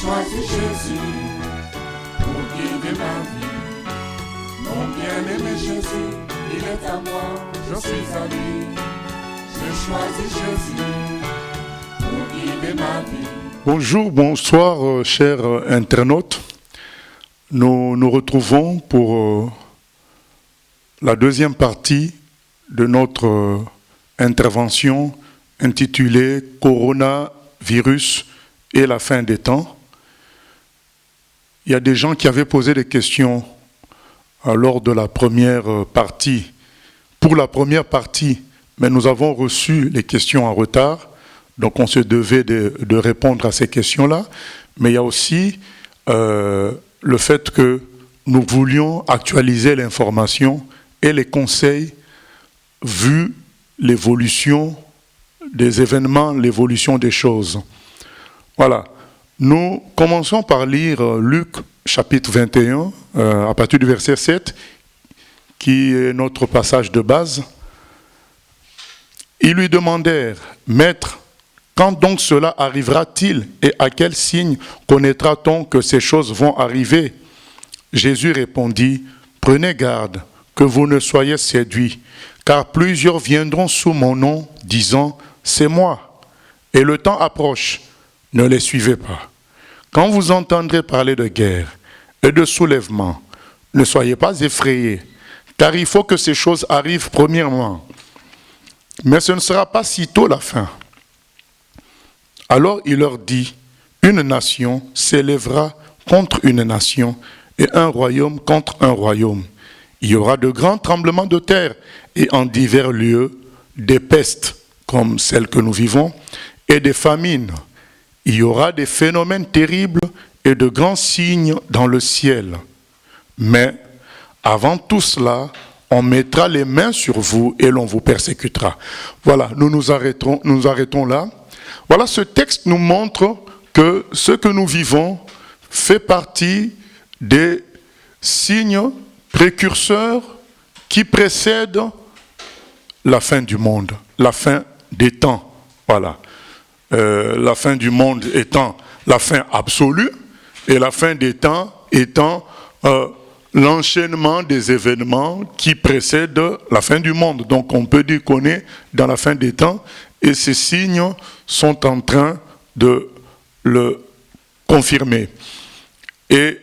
choisi Jésus pour guider ma vie. Mon bien-aimé Jésus, il est à moi, je suis à lui. J'ai choisi Jésus pour guider ma vie. Bonjour, bonsoir, chers internautes. Nous nous retrouvons pour la deuxième partie de notre intervention intitulée « Coronavirus et la fin des temps ». Il y a des gens qui avaient posé des questions lors de la première partie. Pour la première partie, mais nous avons reçu les questions en retard, donc on se devait de répondre à ces questions-là. Mais il y a aussi le fait que nous voulions actualiser l'information et les conseils vu l'évolution des événements, l'évolution des choses. Voilà. Nous commençons par lire Luc chapitre 21, à partir du verset 7, qui est notre passage de base. Ils lui demandèrent, « Maître, quand donc cela arrivera-t-il et à quel signe connaîtra-t-on que ces choses vont arriver ?» Jésus répondit, « Prenez garde que vous ne soyez séduits, car plusieurs viendront sous mon nom, disant, « C'est moi ». Et le temps approche, ne les suivez pas. Quand vous entendrez parler de guerre et de soulèvement, ne soyez pas effrayés, car il faut que ces choses arrivent premièrement. Mais ce ne sera pas sitôt la fin. Alors il leur dit, une nation s'élèvera contre une nation et un royaume contre un royaume. Il y aura de grands tremblements de terre et en divers lieux des pestes comme celles que nous vivons et des famines. Il y aura des phénomènes terribles et de grands signes dans le ciel. Mais avant tout cela, on mettra les mains sur vous et l'on vous persécutera. Voilà, nous arrêtons là. Voilà, ce texte nous montre que ce que nous vivons fait partie des signes précurseurs qui précèdent la fin du monde, la fin des temps. Voilà. La fin du monde étant la fin absolue et la fin des temps étant l'enchaînement des événements qui précèdent la fin du monde. Donc on peut dire qu'on est dans la fin des temps et ces signes sont en train de le confirmer. Et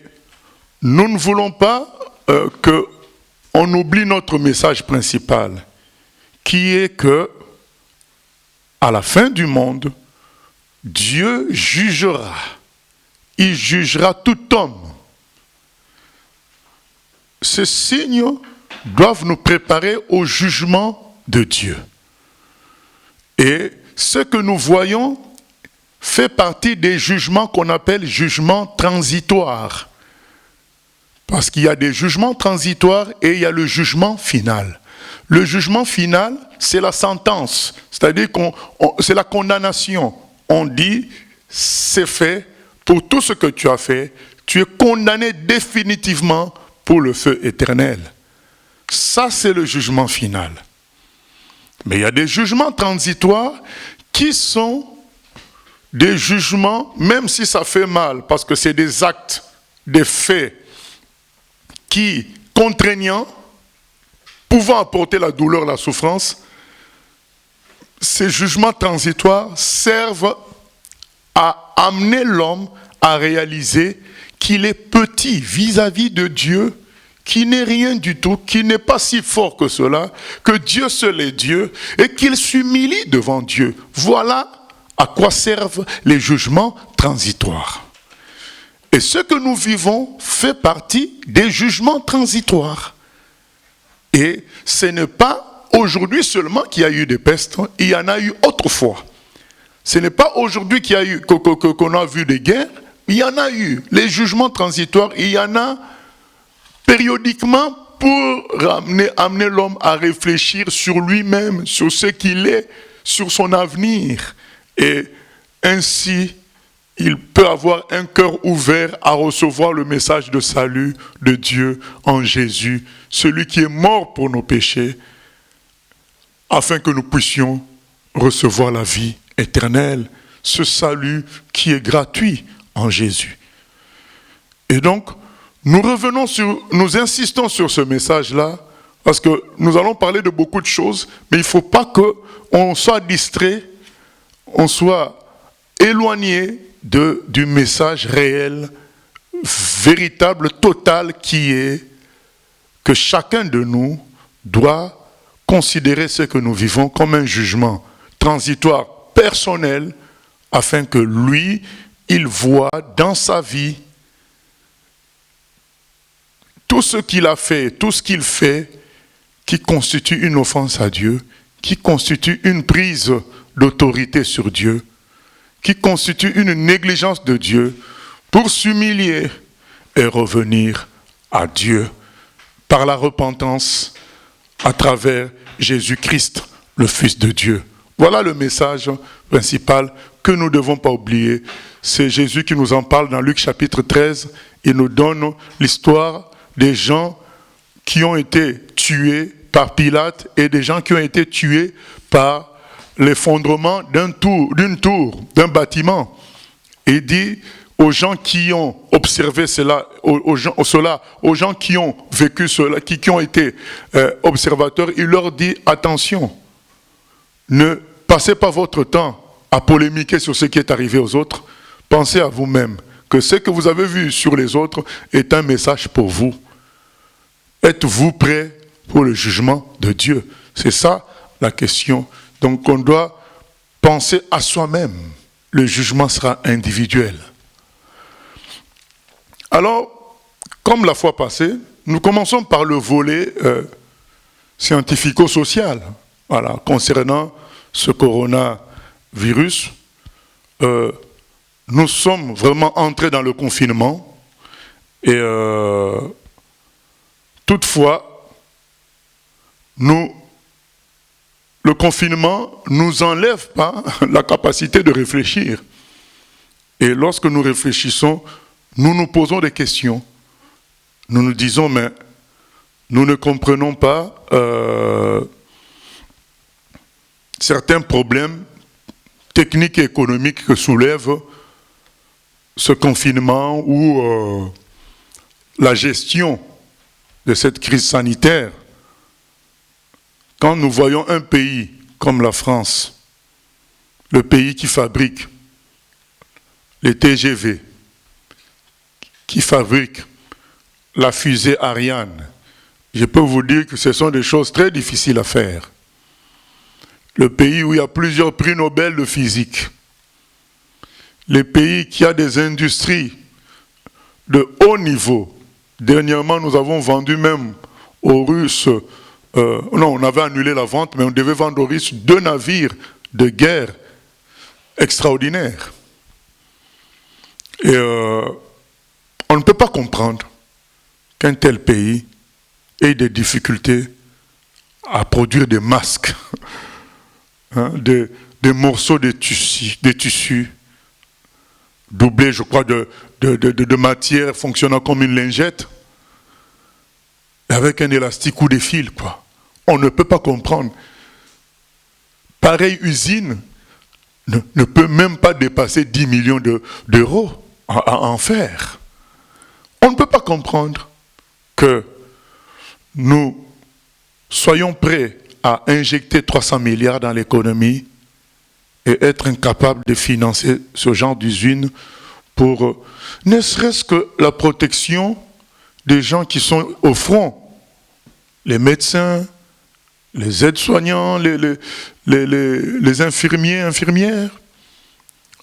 nous ne voulons pas qu'on oublie notre message principal, qui est que à la fin du monde, Dieu jugera. Il jugera tout homme. Ces signes doivent nous préparer au jugement de Dieu. Et ce que nous voyons fait partie des jugements qu'on appelle jugements transitoires. Parce qu'il y a des jugements transitoires et il y a le jugement final. Le jugement final, c'est la sentence, c'est-à-dire c'est la condamnation. On dit, c'est fait, pour tout ce que tu as fait, tu es condamné définitivement pour le feu éternel. Ça, c'est le jugement final. Mais il y a des jugements transitoires qui sont des jugements, même si ça fait mal, parce que c'est des actes, des faits qui, contraignants, pouvant apporter la douleur, la souffrance, ces jugements transitoires servent à amener l'homme à réaliser qu'il est petit vis-à-vis de Dieu, qui n'est rien du tout, qui n'est pas si fort que cela, que Dieu seul est Dieu, et qu'il s'humilie devant Dieu. Voilà à quoi servent les jugements transitoires. Et ce que nous vivons fait partie des jugements transitoires. Et ce n'est pas aujourd'hui seulement qu'il y a eu des pestes, il y en a eu autrefois. Ce n'est pas aujourd'hui qu'il y a eu, qu'on a vu des guerres, il y en a eu. Les jugements transitoires, il y en a périodiquement pour amener l'homme à réfléchir sur lui-même, sur ce qu'il est, sur son avenir. Et ainsi, il peut avoir un cœur ouvert à recevoir le message de salut de Dieu en Jésus, celui qui est mort pour nos péchés, afin que nous puissions recevoir la vie éternelle, ce salut qui est gratuit en Jésus. Et donc, nous insistons sur ce message-là, parce que nous allons parler de beaucoup de choses, mais il ne faut pas qu'on soit distrait, on soit éloigné du message réel, véritable, total, qui est que chacun de nous doit considérer ce que nous vivons comme un jugement transitoire, personnel, afin que lui, il voit dans sa vie tout ce qu'il a fait, tout ce qu'il fait, qui constitue une offense à Dieu, qui constitue une prise d'autorité sur Dieu, qui constitue une négligence de Dieu, pour s'humilier et revenir à Dieu par la repentance à travers Jésus-Christ, le Fils de Dieu. Voilà le message principal que nous ne devons pas oublier. C'est Jésus qui nous en parle dans Luc chapitre 13. Il nous donne l'histoire des gens qui ont été tués par Pilate et des gens qui ont été tués par l'effondrement d'une tour, d'un bâtiment. Et il dit aux gens qui ont observé cela, aux gens qui ont vécu cela, qui ont été observateurs, il leur dit attention, ne passez pas votre temps à polémiquer sur ce qui est arrivé aux autres. Pensez à vous-même que ce que vous avez vu sur les autres est un message pour vous. Êtes-vous prêts pour le jugement de Dieu? C'est ça la question. Donc on doit penser à soi-même. Le jugement sera individuel. Alors, comme la fois passée, nous commençons par le volet scientifico-social. Voilà, concernant ce coronavirus, nous sommes vraiment entrés dans le confinement et toutefois, le confinement ne nous enlève pas la capacité de réfléchir. Et lorsque nous réfléchissons, nous nous posons des questions. Nous nous disons, mais nous ne comprenons pas certains problèmes techniques et économiques que soulève ce confinement ou la gestion de cette crise sanitaire. Quand nous voyons un pays comme la France, le pays qui fabrique les TGV, qui fabrique la fusée Ariane, je peux vous dire que ce sont des choses très difficiles à faire. Le pays où il y a plusieurs prix Nobel de physique, les pays qui a des industries de haut niveau. Dernièrement, nous avons vendu même aux Russes, on avait annulé la vente, mais on devait vendre aux Russes 2 navires de guerre extraordinaires. Et on ne peut pas comprendre qu'un tel pays ait des difficultés à produire des masques, hein, des morceaux de tissus doublés, je crois, de matière fonctionnant comme une lingette, avec un élastique ou des fils, quoi. On ne peut pas comprendre. Pareille usine ne peut même pas dépasser 10 millions d'euros à en faire. On ne peut pas comprendre que nous soyons prêts à injecter 300 milliards dans l'économie et être incapables de financer ce genre d'usine pour ne serait-ce que la protection des gens qui sont au front, les médecins, les aides-soignants, les infirmiers, infirmières,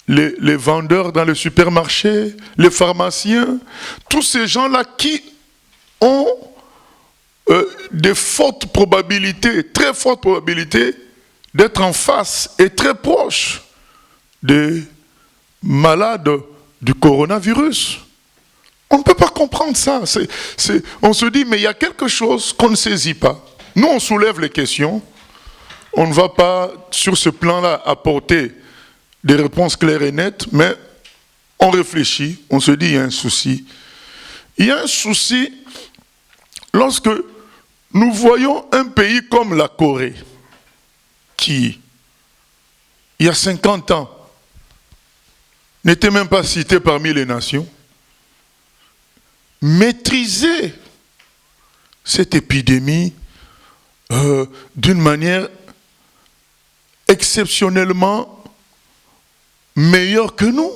les vendeurs dans les supermarchés, les pharmaciens, tous ces gens-là qui ont des fortes probabilités, très fortes probabilités d'être en face et très proches des malades du coronavirus. On ne peut pas comprendre ça. On se dit, mais il y a quelque chose qu'on ne saisit pas. Nous, on soulève les questions. On ne va pas, sur ce plan-là, apporter des réponses claires et nettes, mais on réfléchit, on se dit, il y a un souci. Il y a un souci lorsque nous voyons un pays comme la Corée, qui, il y a 50 ans, n'était même pas cité parmi les nations, maîtrisait cette épidémie d'une manière exceptionnellement meilleure que nous.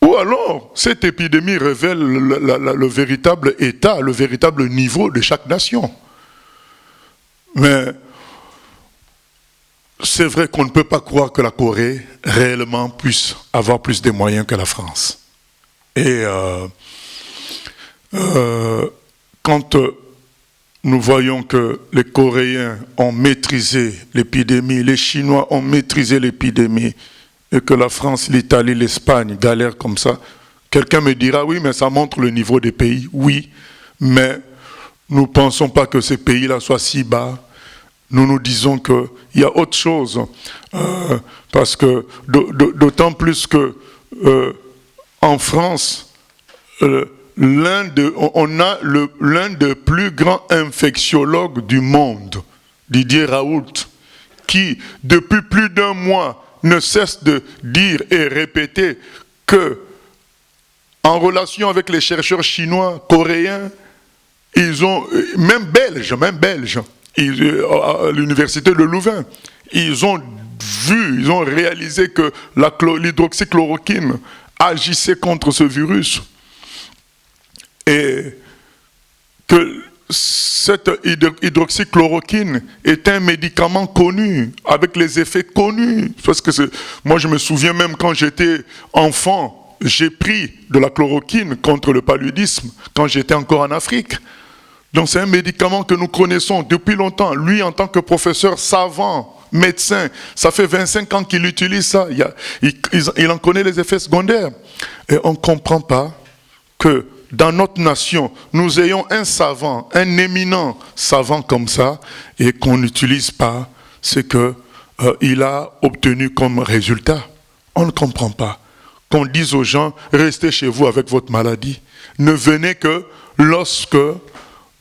Ou alors, cette épidémie révèle le véritable état, le véritable niveau de chaque nation. Mais c'est vrai qu'on ne peut pas croire que la Corée réellement puisse avoir plus de moyens que la France. Et quand nous voyons que les Coréens ont maîtrisé l'épidémie, les Chinois ont maîtrisé l'épidémie, et que la France, l'Italie, l'Espagne galèrent comme ça, quelqu'un me dira, oui, mais ça montre le niveau des pays. Oui, mais nous ne pensons pas que ces pays-là soient si bas. Nous nous disons qu'il y a autre chose, parce que d'autant plus que en France, on a l'un des plus grands infectiologues du monde, Didier Raoult, qui depuis plus d'1 mois ne cesse de dire et répéter que, en relation avec les chercheurs chinois, coréens, ils ont, même belges, à l'université de Louvain, ils ont réalisé que l'hydroxychloroquine agissait contre ce virus. Et que cette hydroxychloroquine est un médicament connu, avec les effets connus. Parce que moi, je me souviens même quand j'étais enfant, j'ai pris de la chloroquine contre le paludisme quand j'étais encore en Afrique. Donc c'est un médicament que nous connaissons depuis longtemps. Lui, en tant que professeur savant, médecin, ça fait 25 ans qu'il utilise ça. Il en connaît les effets secondaires. Et on ne comprend pas que dans notre nation, nous ayons un savant, un éminent savant comme ça, et qu'on n'utilise pas ce qu'il a obtenu comme résultat. On ne comprend pas. Qu'on dise aux gens, restez chez vous avec votre maladie. Ne venez que lorsque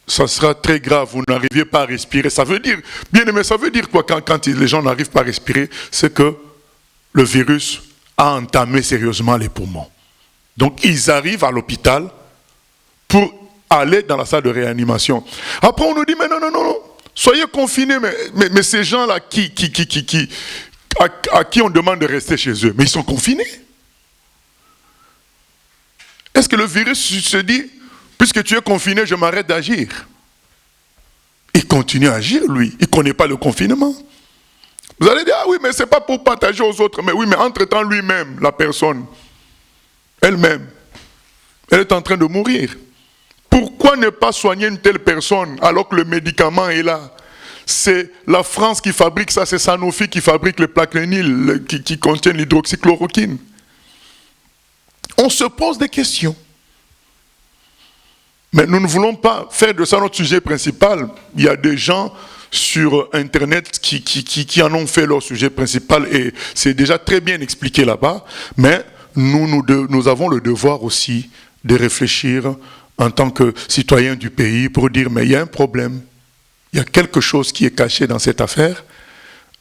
ça sera très grave, vous n'arriviez pas à respirer. Ça veut dire, bien aimé, ça veut dire quoi quand les gens n'arrivent pas à respirer? C'est que le virus a entamé sérieusement les poumons. Donc ils arrivent à l'hôpital pour aller dans la salle de réanimation. Après, on nous dit, mais non, soyez confinés, mais ces gens-là à qui on demande de rester chez eux, mais ils sont confinés. Est-ce que le virus se dit, puisque tu es confiné, je m'arrête d'agir? Il continue à agir, lui. Il ne connaît pas le confinement. Vous allez dire, ah oui, mais ce n'est pas pour partager aux autres. Mais oui, mais entre-temps, lui-même, la personne, elle-même, elle est en train de mourir. Pourquoi ne pas soigner une telle personne alors que le médicament est là? C'est la France qui fabrique ça, c'est Sanofi qui fabrique le Plaquenil qui contient l'hydroxychloroquine. On se pose des questions. Mais nous ne voulons pas faire de ça notre sujet principal. Il y a des gens sur Internet qui en ont fait leur sujet principal et c'est déjà très bien expliqué là-bas. Mais nous avons le devoir aussi de réfléchir en tant que citoyens du pays pour dire mais il y a un problème, il y a quelque chose qui est caché dans cette affaire.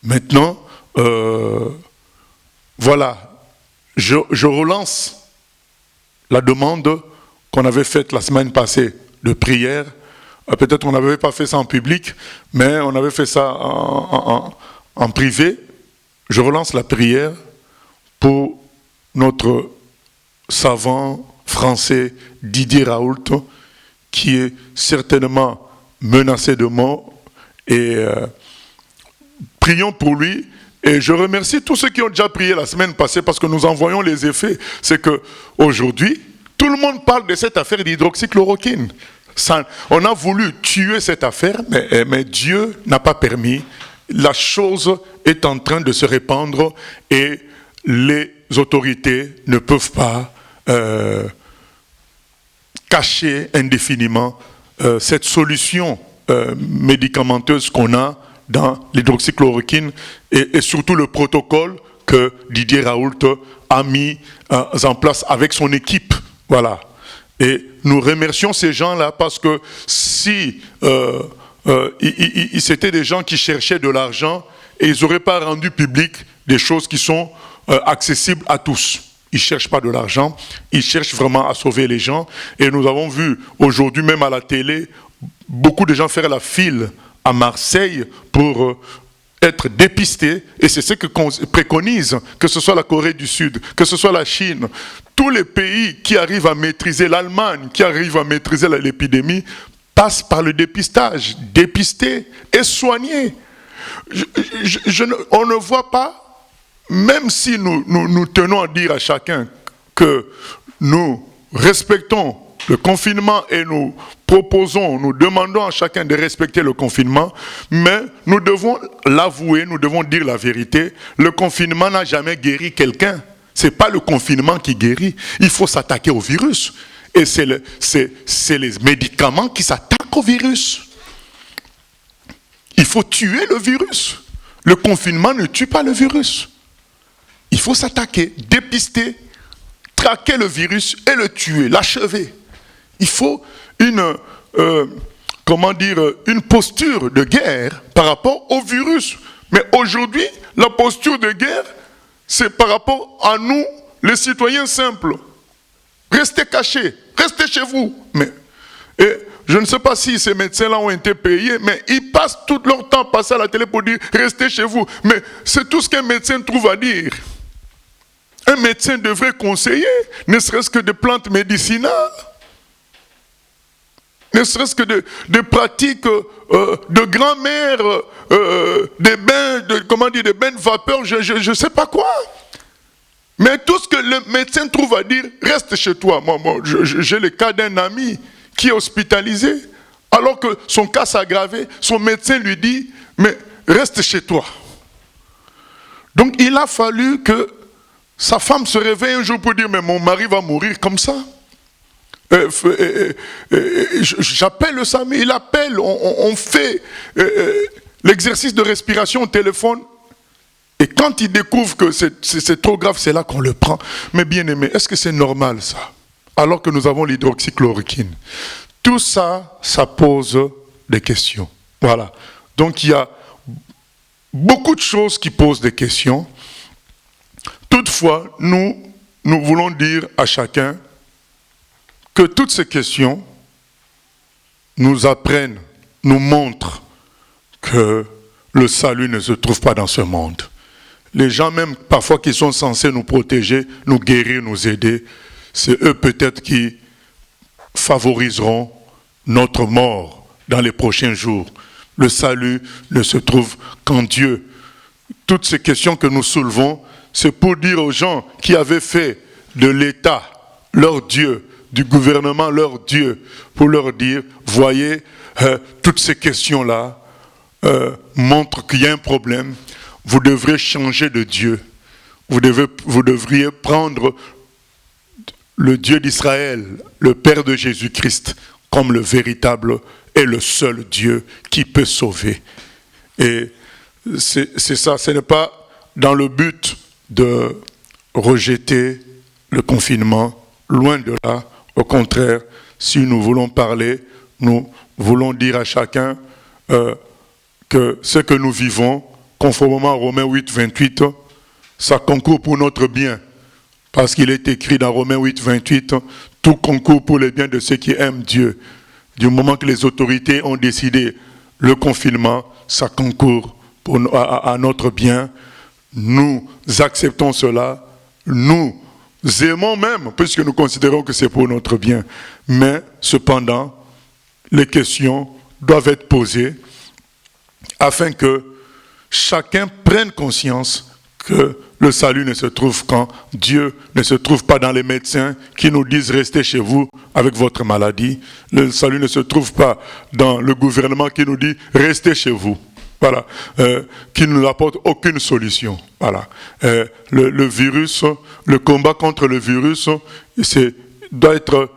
Maintenant, voilà, je relance la demande qu'on avait faite la semaine passée de prière. Peut-être on n'avait pas fait ça en public, mais on avait fait ça en privé. Je relance la prière pour notre savant français Didier Raoult, qui est certainement menacé de mort. Et prions pour lui. Et je remercie tous ceux qui ont déjà prié la semaine passée parce que nous en voyons les effets. C'est qu'aujourd'hui, tout le monde parle de cette affaire d'hydroxychloroquine. On a voulu tuer cette affaire, mais Dieu n'a pas permis. La chose est en train de se répandre et les autorités ne peuvent pas cacher indéfiniment cette solution médicamenteuse qu'on a dans l'hydroxychloroquine et surtout le protocole que Didier Raoult a mis en place avec son équipe. Voilà. Et nous remercions ces gens-là parce que si c'était des gens qui cherchaient de l'argent et ils n'auraient pas rendu public des choses qui sont accessibles à tous. Ils ne cherchent pas de l'argent, ils cherchent vraiment à sauver les gens. Et nous avons vu aujourd'hui, même à la télé, beaucoup de gens faire la file à Marseille pour être dépistés. Et c'est ce que préconise, que ce soit la Corée du Sud, que ce soit la Chine. Tous les pays qui arrivent à maîtriser, l'Allemagne, qui arrive à maîtriser l'épidémie, passent par le dépistage. Dépister et soigner. On ne voit pas, même si nous tenons à dire à chacun que nous respectons le confinement et nous demandons à chacun de respecter le confinement, mais nous devons l'avouer, nous devons dire la vérité. Le confinement n'a jamais guéri quelqu'un. Ce n'est pas le confinement qui guérit. Il faut s'attaquer au virus. Et c'est les médicaments qui s'attaquent au virus. Il faut tuer le virus. Le confinement ne tue pas le virus. Il faut s'attaquer, dépister, traquer le virus et le tuer, l'achever. Il faut une posture de guerre par rapport au virus. Mais aujourd'hui, la posture de guerre, c'est par rapport à nous, les citoyens simples. Restez cachés, restez chez vous. Et je ne sais pas si ces médecins-là ont été payés, mais ils passent tout leur temps passer à la télé pour dire « restez chez vous ». Mais c'est tout ce qu'un médecin trouve à dire. Un médecin devrait conseiller, ne serait-ce que des plantes médicinales, ne serait-ce que des pratiques de grand-mère, des bains, des bains de vapeur, je ne sais pas quoi. Mais tout ce que le médecin trouve à dire, reste chez toi. Moi, j'ai le cas d'un ami qui est hospitalisé, alors que son cas s'est aggravé, son médecin lui dit, mais reste chez toi. Donc il a fallu que sa femme se réveille un jour pour dire, mais mon mari va mourir comme ça. J'appelle le SAMU, il appelle, on fait l'exercice de respiration au téléphone. Et quand il découvre que c'est trop grave, c'est là qu'on le prend. Mais bien aimé, est-ce que c'est normal ça? Alors que nous avons l'hydroxychloroquine. Tout ça, ça pose des questions. Voilà. Donc il y a beaucoup de choses qui posent des questions. Toutefois, nous voulons dire à chacun que toutes ces questions nous apprennent, nous montrent que le salut ne se trouve pas dans ce monde. Les gens même parfois qui sont censés nous protéger, nous guérir, nous aider, c'est eux peut-être qui favoriseront notre mort dans les prochains jours. Le salut ne se trouve qu'en Dieu. Toutes ces questions que nous soulevons, c'est pour dire aux gens qui avaient fait de l'État leur Dieu, du gouvernement leur Dieu, pour leur dire, voyez, toutes ces questions-là montrent qu'il y a un problème. Vous devrez changer de Dieu. Vous devriez prendre le Dieu d'Israël, le Père de Jésus-Christ, comme le véritable et le seul Dieu qui peut sauver. Et c'est ça, ce n'est pas dans le but de rejeter le confinement, loin de là. Au contraire, si nous voulons parler, nous voulons dire à chacun que ce que nous vivons, conformément à Romains 8, 28, ça concourt pour notre bien. Parce qu'il est écrit dans Romains 8, 28, tout concourt pour le bien de ceux qui aiment Dieu. Du moment que les autorités ont décidé le confinement, ça concourt à notre bien. Nous acceptons cela. Nous aimons même, puisque nous considérons que c'est pour notre bien. Mais, cependant, les questions doivent être posées afin que chacun prenne conscience que le salut ne se trouve qu'en Dieu, ne se trouve pas dans les médecins qui nous disent restez chez vous avec votre maladie. Le salut ne se trouve pas dans le gouvernement qui nous dit restez chez vous. Voilà, qui ne nous apporte aucune solution. Voilà, le virus, le combat contre le virus, doit être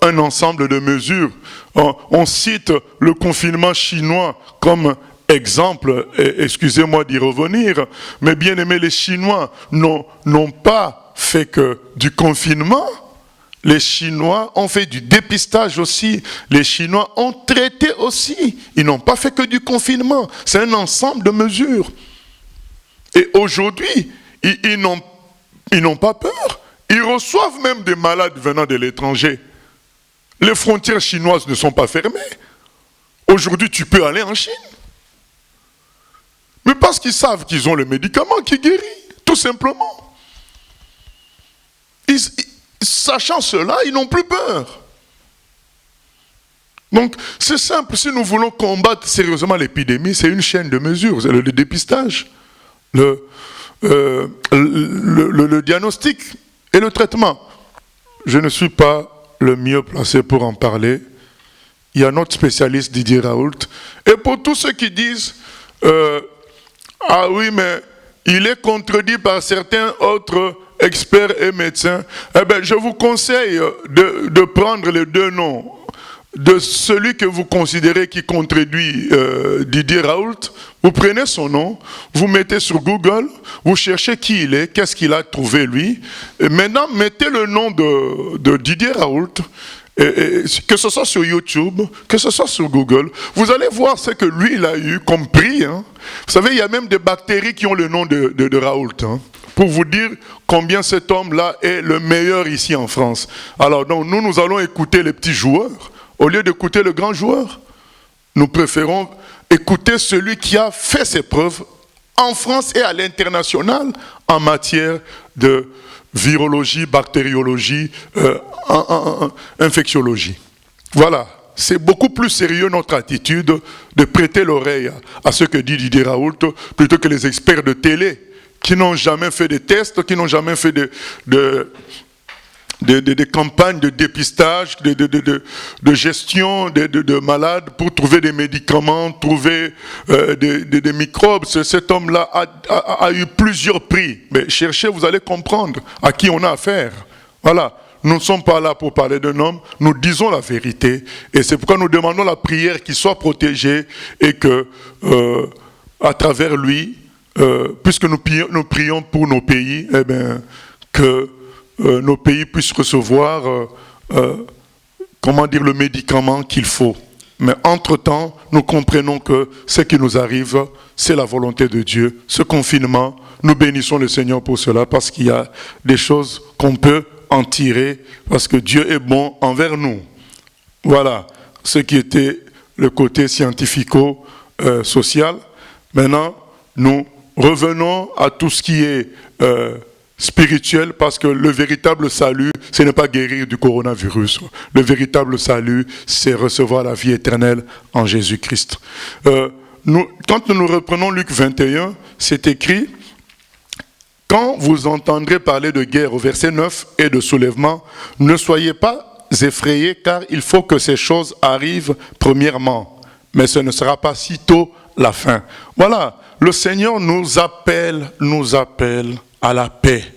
un ensemble de mesures. On cite le confinement chinois comme exemple, excusez-moi d'y revenir, mais bien aimé, les Chinois n'ont pas fait que du confinement. Les Chinois ont fait du dépistage aussi. Les Chinois ont traité aussi. Ils n'ont pas fait que du confinement. C'est un ensemble de mesures. Et aujourd'hui, ils n'ont pas peur. Ils reçoivent même des malades venant de l'étranger. Les frontières chinoises ne sont pas fermées. Aujourd'hui, tu peux aller en Chine. Mais parce qu'ils savent qu'ils ont le médicament qui guérit, tout simplement. Sachant cela, ils n'ont plus peur. Donc, c'est simple, si nous voulons combattre sérieusement l'épidémie, c'est une chaîne de mesures, c'est le dépistage, le diagnostic et le traitement. Je ne suis pas le mieux placé pour en parler. Il y a notre spécialiste Didier Raoult. Et pour tous ceux qui disent ah oui, mais il est contredit par certains autres experts et médecins, eh bien, je vous conseille de prendre les deux noms de celui que vous considérez qui contredit Didier Raoult. Vous prenez son nom, vous mettez sur Google, vous cherchez qui il est, qu'est-ce qu'il a trouvé lui. Et maintenant, mettez le nom de Didier Raoult, que ce soit sur YouTube, que ce soit sur Google, vous allez voir ce que lui il a eu comme prix. Hein. Vous savez, il y a même des bactéries qui ont le nom de Raoult. Hein, pour vous dire combien cet homme-là est le meilleur ici en France. Alors donc, nous allons écouter les petits joueurs. Au lieu d'écouter le grand joueur, nous préférons écouter celui qui a fait ses preuves en France et à l'international en matière de virologie, bactériologie, infectiologie. Voilà, c'est beaucoup plus sérieux notre attitude de prêter l'oreille à ce que dit Didier Raoult plutôt que les experts de télé qui n'ont jamais fait de tests, qui n'ont jamais fait des campagnes de dépistage, de gestion de malades pour trouver des médicaments, trouver des microbes. Cet homme-là a eu plusieurs prix. Mais cherchez, vous allez comprendre à qui on a affaire. Voilà. Nous ne sommes pas là pour parler d'un homme, nous disons la vérité. Et c'est pourquoi nous demandons la prière qu'il soit protégé et que, à travers lui, puisque nous prions pour nos pays, eh bien, que nos pays puissent recevoir le médicament qu'il faut. Mais entre-temps, nous comprenons que ce qui nous arrive, c'est la volonté de Dieu. Ce confinement, nous bénissons le Seigneur pour cela, parce qu'il y a des choses qu'on peut en tirer, parce que Dieu est bon envers nous. Voilà ce qui était le côté scientifico-social. Maintenant, nous revenons à tout ce qui est spirituel, parce que le véritable salut, ce n'est pas guérir du coronavirus. Le véritable salut, c'est recevoir la vie éternelle en Jésus-Christ. Quand nous reprenons Luc 21, c'est écrit: quand vous entendrez parler de guerre, au verset 9, et de soulèvement, ne soyez pas effrayés, car il faut que ces choses arrivent premièrement, mais ce ne sera pas sitôt la fin. Voilà, le Seigneur nous appelle à la paix.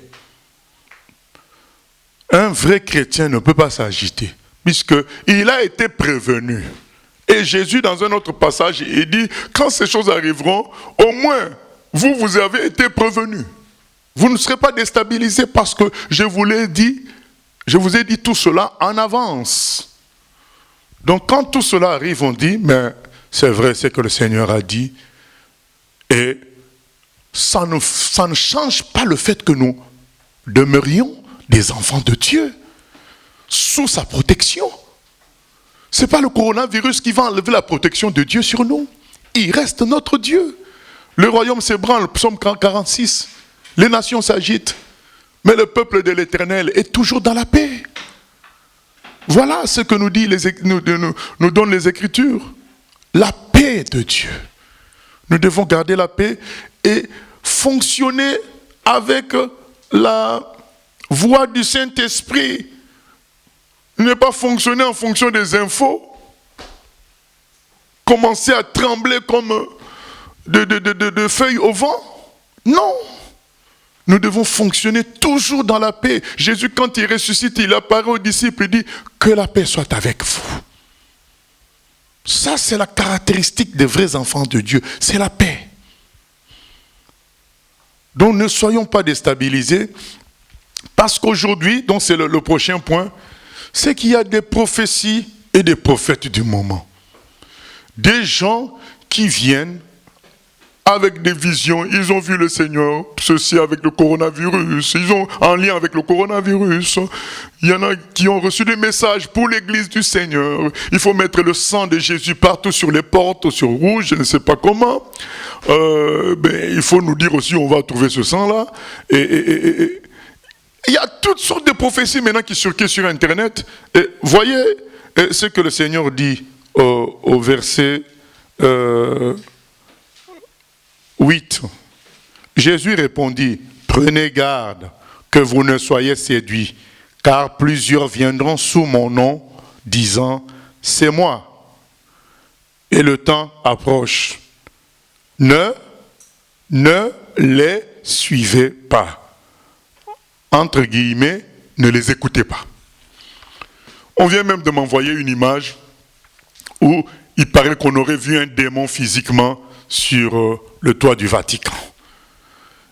Un vrai chrétien ne peut pas s'agiter, puisqu'il a été prévenu. Et Jésus, dans un autre passage, il dit, quand ces choses arriveront, au moins, vous avez été prévenu. Vous ne serez pas déstabilisés parce que je vous ai dit tout cela en avance. Donc quand tout cela arrive, on dit, mais c'est vrai, c'est que le Seigneur a dit, et ça ne change pas le fait que nous demeurions des enfants de Dieu, sous sa protection. Ce n'est pas le coronavirus qui va enlever la protection de Dieu sur nous. Il reste notre Dieu. Le royaume s'ébranle, psaume 46. Les nations s'agitent, mais le peuple de l'Éternel est toujours dans la paix. Voilà ce que nous donnent les Écritures. La paix de Dieu. Nous devons garder la paix et fonctionner avec la voix du Saint-Esprit. Ne pas fonctionner en fonction des infos. Commencer à trembler comme de feuilles au vent. Non. Nous devons fonctionner toujours dans la paix. Jésus, quand il ressuscite, il apparaît aux disciples et dit que la paix soit avec vous. Ça, c'est la caractéristique des vrais enfants de Dieu. C'est la paix. Donc, ne soyons pas déstabilisés. Parce qu'aujourd'hui, donc c'est le prochain point, c'est qu'il y a des prophéties et des prophètes du moment. Des gens qui viennent avec des visions, ils ont vu le Seigneur, ceci avec le coronavirus, ils ont en lien avec le coronavirus. Il y en a qui ont reçu des messages pour l'église du Seigneur. Il faut mettre le sang de Jésus partout sur les portes, sur rouge, je ne sais pas comment. Il faut nous dire aussi où on va trouver ce sang-là. Et il y a toutes sortes de prophéties maintenant qui circulent sur Internet. Et voyez ce que le Seigneur dit au verset 8. Jésus répondit, « Prenez garde que vous ne soyez séduits, car plusieurs viendront sous mon nom, disant, « C'est moi. » Et le temps approche. Ne les suivez pas. Entre guillemets, ne les écoutez pas. On vient même de m'envoyer une image où il paraît qu'on aurait vu un démon physiquement sur le toit du Vatican.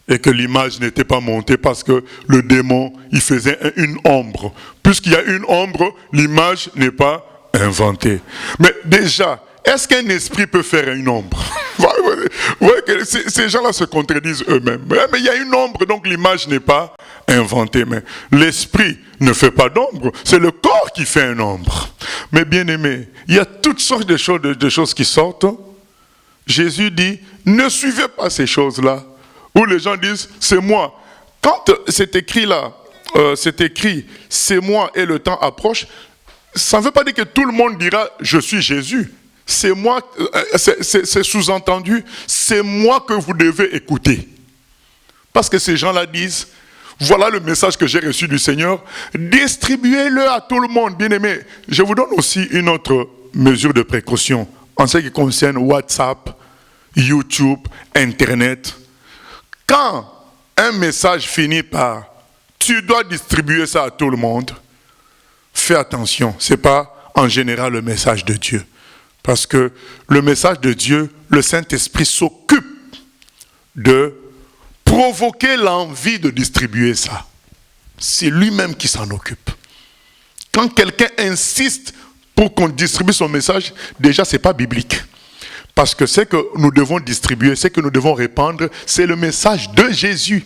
Et que l'image n'était pas montée parce que le démon, il faisait une ombre. Puisqu'il y a une ombre, l'image n'est pas inventée. Mais déjà, est-ce qu'un esprit peut faire une ombre? Vous voyez que ces gens-là se contredisent eux-mêmes. Mais il y a une ombre, donc l'image n'est pas inventée. Mais l'esprit ne fait pas d'ombre, c'est le corps qui fait une ombre. Mais bien aimé, il y a toutes sortes de choses qui sortent. Jésus dit, ne suivez pas ces choses-là. Où les gens disent, c'est moi. Quand c'est écrit là, c'est moi et le temps approche, ça ne veut pas dire que tout le monde dira, je suis Jésus. C'est moi, c'est sous-entendu, c'est moi que vous devez écouter. Parce que ces gens-là disent, voilà le message que j'ai reçu du Seigneur, distribuez-le à tout le monde, bien-aimé. Je vous donne aussi une autre mesure de précaution en ce qui concerne WhatsApp, YouTube, Internet. Quand un message finit par « tu dois distribuer ça à tout le monde », fais attention, ce n'est pas en général le message de Dieu. Parce que le message de Dieu, le Saint-Esprit s'occupe de provoquer l'envie de distribuer ça. C'est lui-même qui s'en occupe. Quand quelqu'un insiste pour qu'on distribue son message, déjà ce n'est pas biblique. Parce que ce que nous devons distribuer, ce que nous devons répandre, c'est le message de Jésus.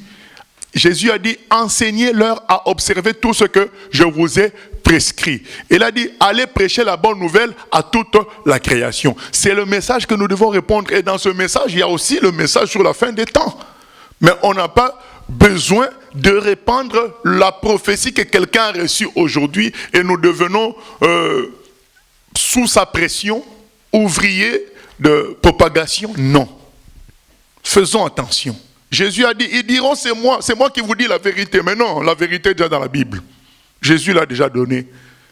Jésus a dit, enseignez-leur à observer tout ce que je vous ai prescrit. Il a dit, allez prêcher la bonne nouvelle à toute la création. C'est le message que nous devons répondre. Et dans ce message, il y a aussi le message sur la fin des temps. Mais on n'a pas besoin de répandre la prophétie que quelqu'un a reçue aujourd'hui et nous devenons sous sa pression, ouvriers de propagation. Non. Faisons attention. Jésus a dit, ils diront c'est moi qui vous dis la vérité. Mais non, la vérité est déjà dans la Bible. Jésus l'a déjà donné,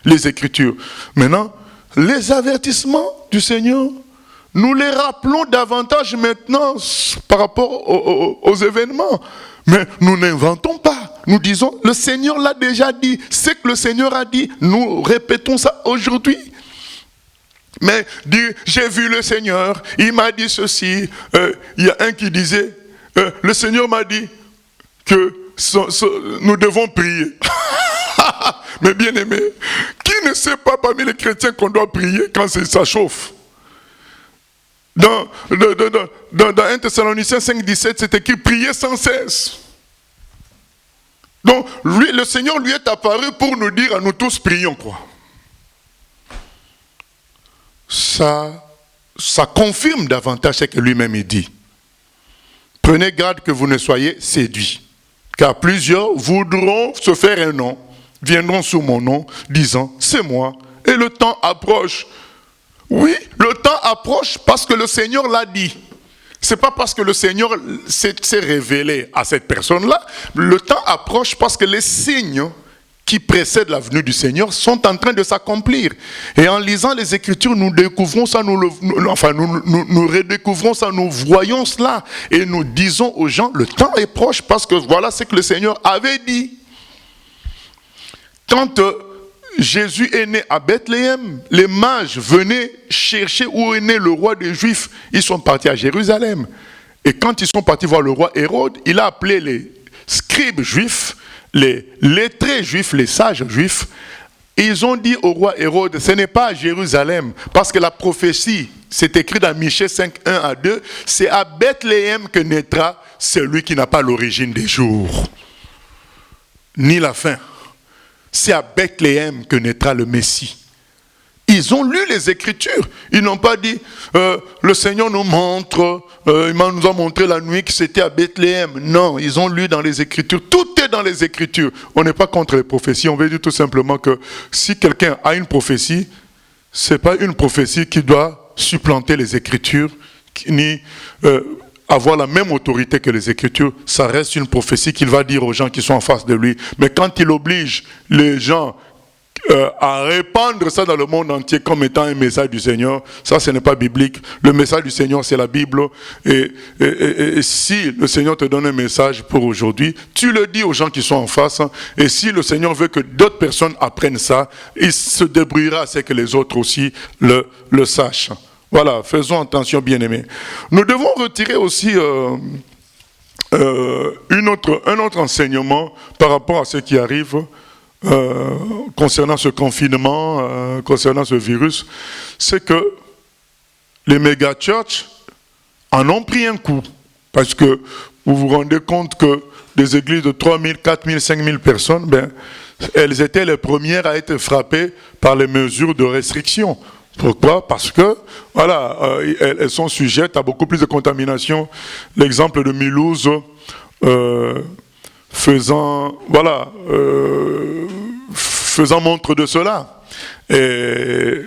les Écritures. Maintenant, les avertissements du Seigneur, nous les rappelons davantage maintenant par rapport aux événements. Mais nous n'inventons pas. Nous disons, le Seigneur l'a déjà dit. Ce que le Seigneur a dit, nous répétons ça aujourd'hui. Mais dire, j'ai vu le Seigneur, il m'a dit ceci. Il y a un qui disait, le Seigneur m'a dit que nous devons prier. Mais bien aimé, qui ne sait pas parmi les chrétiens qu'on doit prier quand ça chauffe? Dans 1 Thessaloniciens 5,17, c'est écrit prier sans cesse. Donc, le Seigneur lui est apparu pour nous dire à nous tous prions quoi. Ça confirme davantage ce que lui-même dit. Prenez garde que vous ne soyez séduits, car plusieurs voudront se faire un nom, viendront sous mon nom, disant, c'est moi, et le temps approche. Oui, le temps approche parce que le Seigneur l'a dit. Ce n'est pas parce que le Seigneur s'est révélé à cette personne-là. Le temps approche parce que les signes qui précèdent la venue du Seigneur sont en train de s'accomplir. Et en lisant les Écritures, nous découvrons ça, nous redécouvrons ça, nous voyons cela. Et nous disons aux gens, le temps est proche parce que voilà ce que le Seigneur avait dit. Quand Jésus est né à Bethléem, les mages venaient chercher où est né le roi des Juifs. Ils sont partis à Jérusalem. Et quand ils sont partis voir le roi Hérode, il a appelé les scribes juifs, les lettrés juifs, les sages juifs, Ils ont dit au roi Hérode, ce n'est pas à Jérusalem, parce que la prophétie, c'est écrit dans Michée 5, 1 à 2, c'est à Bethléem que naîtra celui qui n'a pas l'origine des jours, ni la fin. C'est à Bethléem que naîtra le Messie. Ils ont lu les Écritures. Ils n'ont pas dit, le Seigneur nous montre, il nous a montré la nuit que c'était à Bethléem. Non, ils ont lu dans les Écritures. Tout est dans les Écritures. On n'est pas contre les prophéties. On veut dire tout simplement que si quelqu'un a une prophétie, ce n'est pas une prophétie qui doit supplanter les Écritures, ni avoir la même autorité que les Écritures. Ça reste une prophétie qu'il va dire aux gens qui sont en face de lui. Mais quand il oblige les gens à répandre ça dans le monde entier comme étant un message du Seigneur, ça ce n'est pas biblique. Le message du Seigneur c'est la Bible, et si le Seigneur te donne un message pour aujourd'hui, tu le dis aux gens qui sont en face, et si le Seigneur veut que d'autres personnes apprennent ça, il se débrouillera à ce que les autres aussi le sachent. Voilà, faisons attention, bien-aimés. Nous devons retirer aussi un autre enseignement par rapport à ce qui arrive concernant ce confinement, concernant ce virus, c'est que les méga-churches en ont pris un coup. Parce que vous vous rendez compte que des églises de 3 000, 4 000, 5 000 personnes, elles étaient les premières à être frappées par les mesures de restriction. Pourquoi? Parce que, voilà, elles sont sujettes à beaucoup plus de contamination. L'exemple de Mulhouse, faisant montre de cela. Et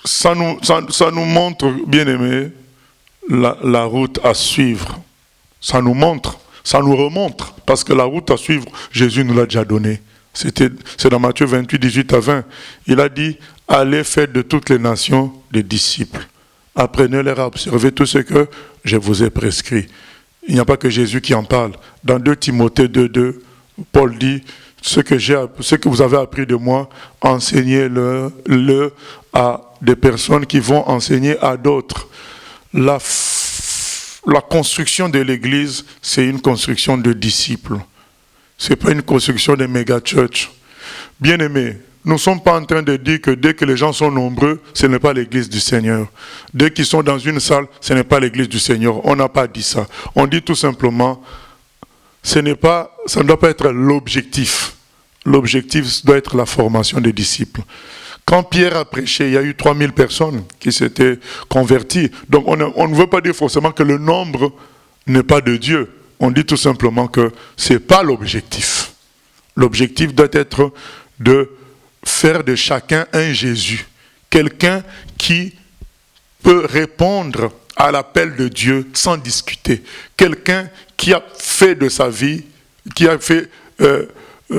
ça nous montre, bien aimé, la route à suivre. Ça nous montre, ça nous remontre, parce que la route à suivre, Jésus nous l'a déjà donnée. C'est dans Matthieu 28, 18 à 20. Il a dit, allez, faites de toutes les nations des disciples. Apprenez-leur à observer tout ce que je vous ai prescrit. Il n'y a pas que Jésus qui en parle. Dans 2 Timothée 2, Paul dit, ce que vous avez appris de moi, enseignez-le à des personnes qui vont enseigner à d'autres. La construction de l'Église, c'est une construction de disciples. Ce n'est pas une construction de méga-church. Bien-aimés, nous ne sommes pas en train de dire que dès que les gens sont nombreux, ce n'est pas l'Église du Seigneur. Dès qu'ils sont dans une salle, ce n'est pas l'Église du Seigneur. On n'a pas dit ça. On dit tout simplement, ça ne doit pas être l'objectif. L'objectif doit être la formation des disciples. Quand Pierre a prêché, il y a eu 3000 personnes qui s'étaient converties. Donc on ne veut pas dire forcément que le nombre n'est pas de Dieu. On dit tout simplement que ce n'est pas l'objectif. L'objectif doit être de faire de chacun un Jésus. Quelqu'un qui peut répondre à l'appel de Dieu sans discuter. Quelqu'un qui a fait de sa vie, qui a fait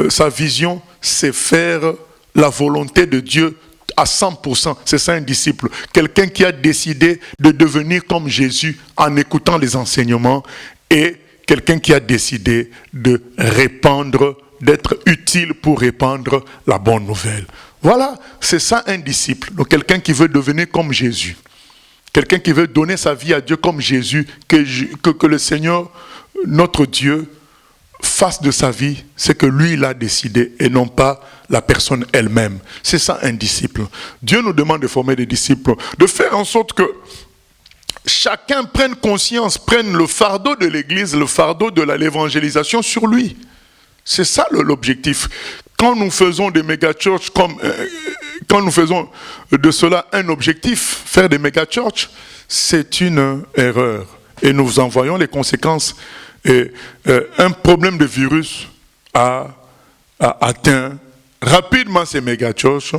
sa vision, c'est faire la volonté de Dieu à 100%. C'est ça un disciple. Quelqu'un qui a décidé de devenir comme Jésus en écoutant les enseignements, et quelqu'un qui a décidé de répandre, d'être utile pour répandre la bonne nouvelle. Voilà, c'est ça un disciple. Donc quelqu'un qui veut devenir comme Jésus. Quelqu'un qui veut donner sa vie à Dieu comme Jésus, que le Seigneur, notre Dieu, fasse de sa vie ce que lui il a décidé et non pas la personne elle-même. C'est ça un disciple. Dieu nous demande de former des disciples, de faire en sorte que chacun prenne conscience, prenne le fardeau de l'Église, le fardeau de l'évangélisation sur lui. C'est ça l'objectif. Quand nous faisons des méga-churches, quand nous faisons de cela un objectif, faire des méga-churches, c'est une erreur. Et nous en voyons les conséquences. Et un problème de virus a atteint rapidement ces méga-churches.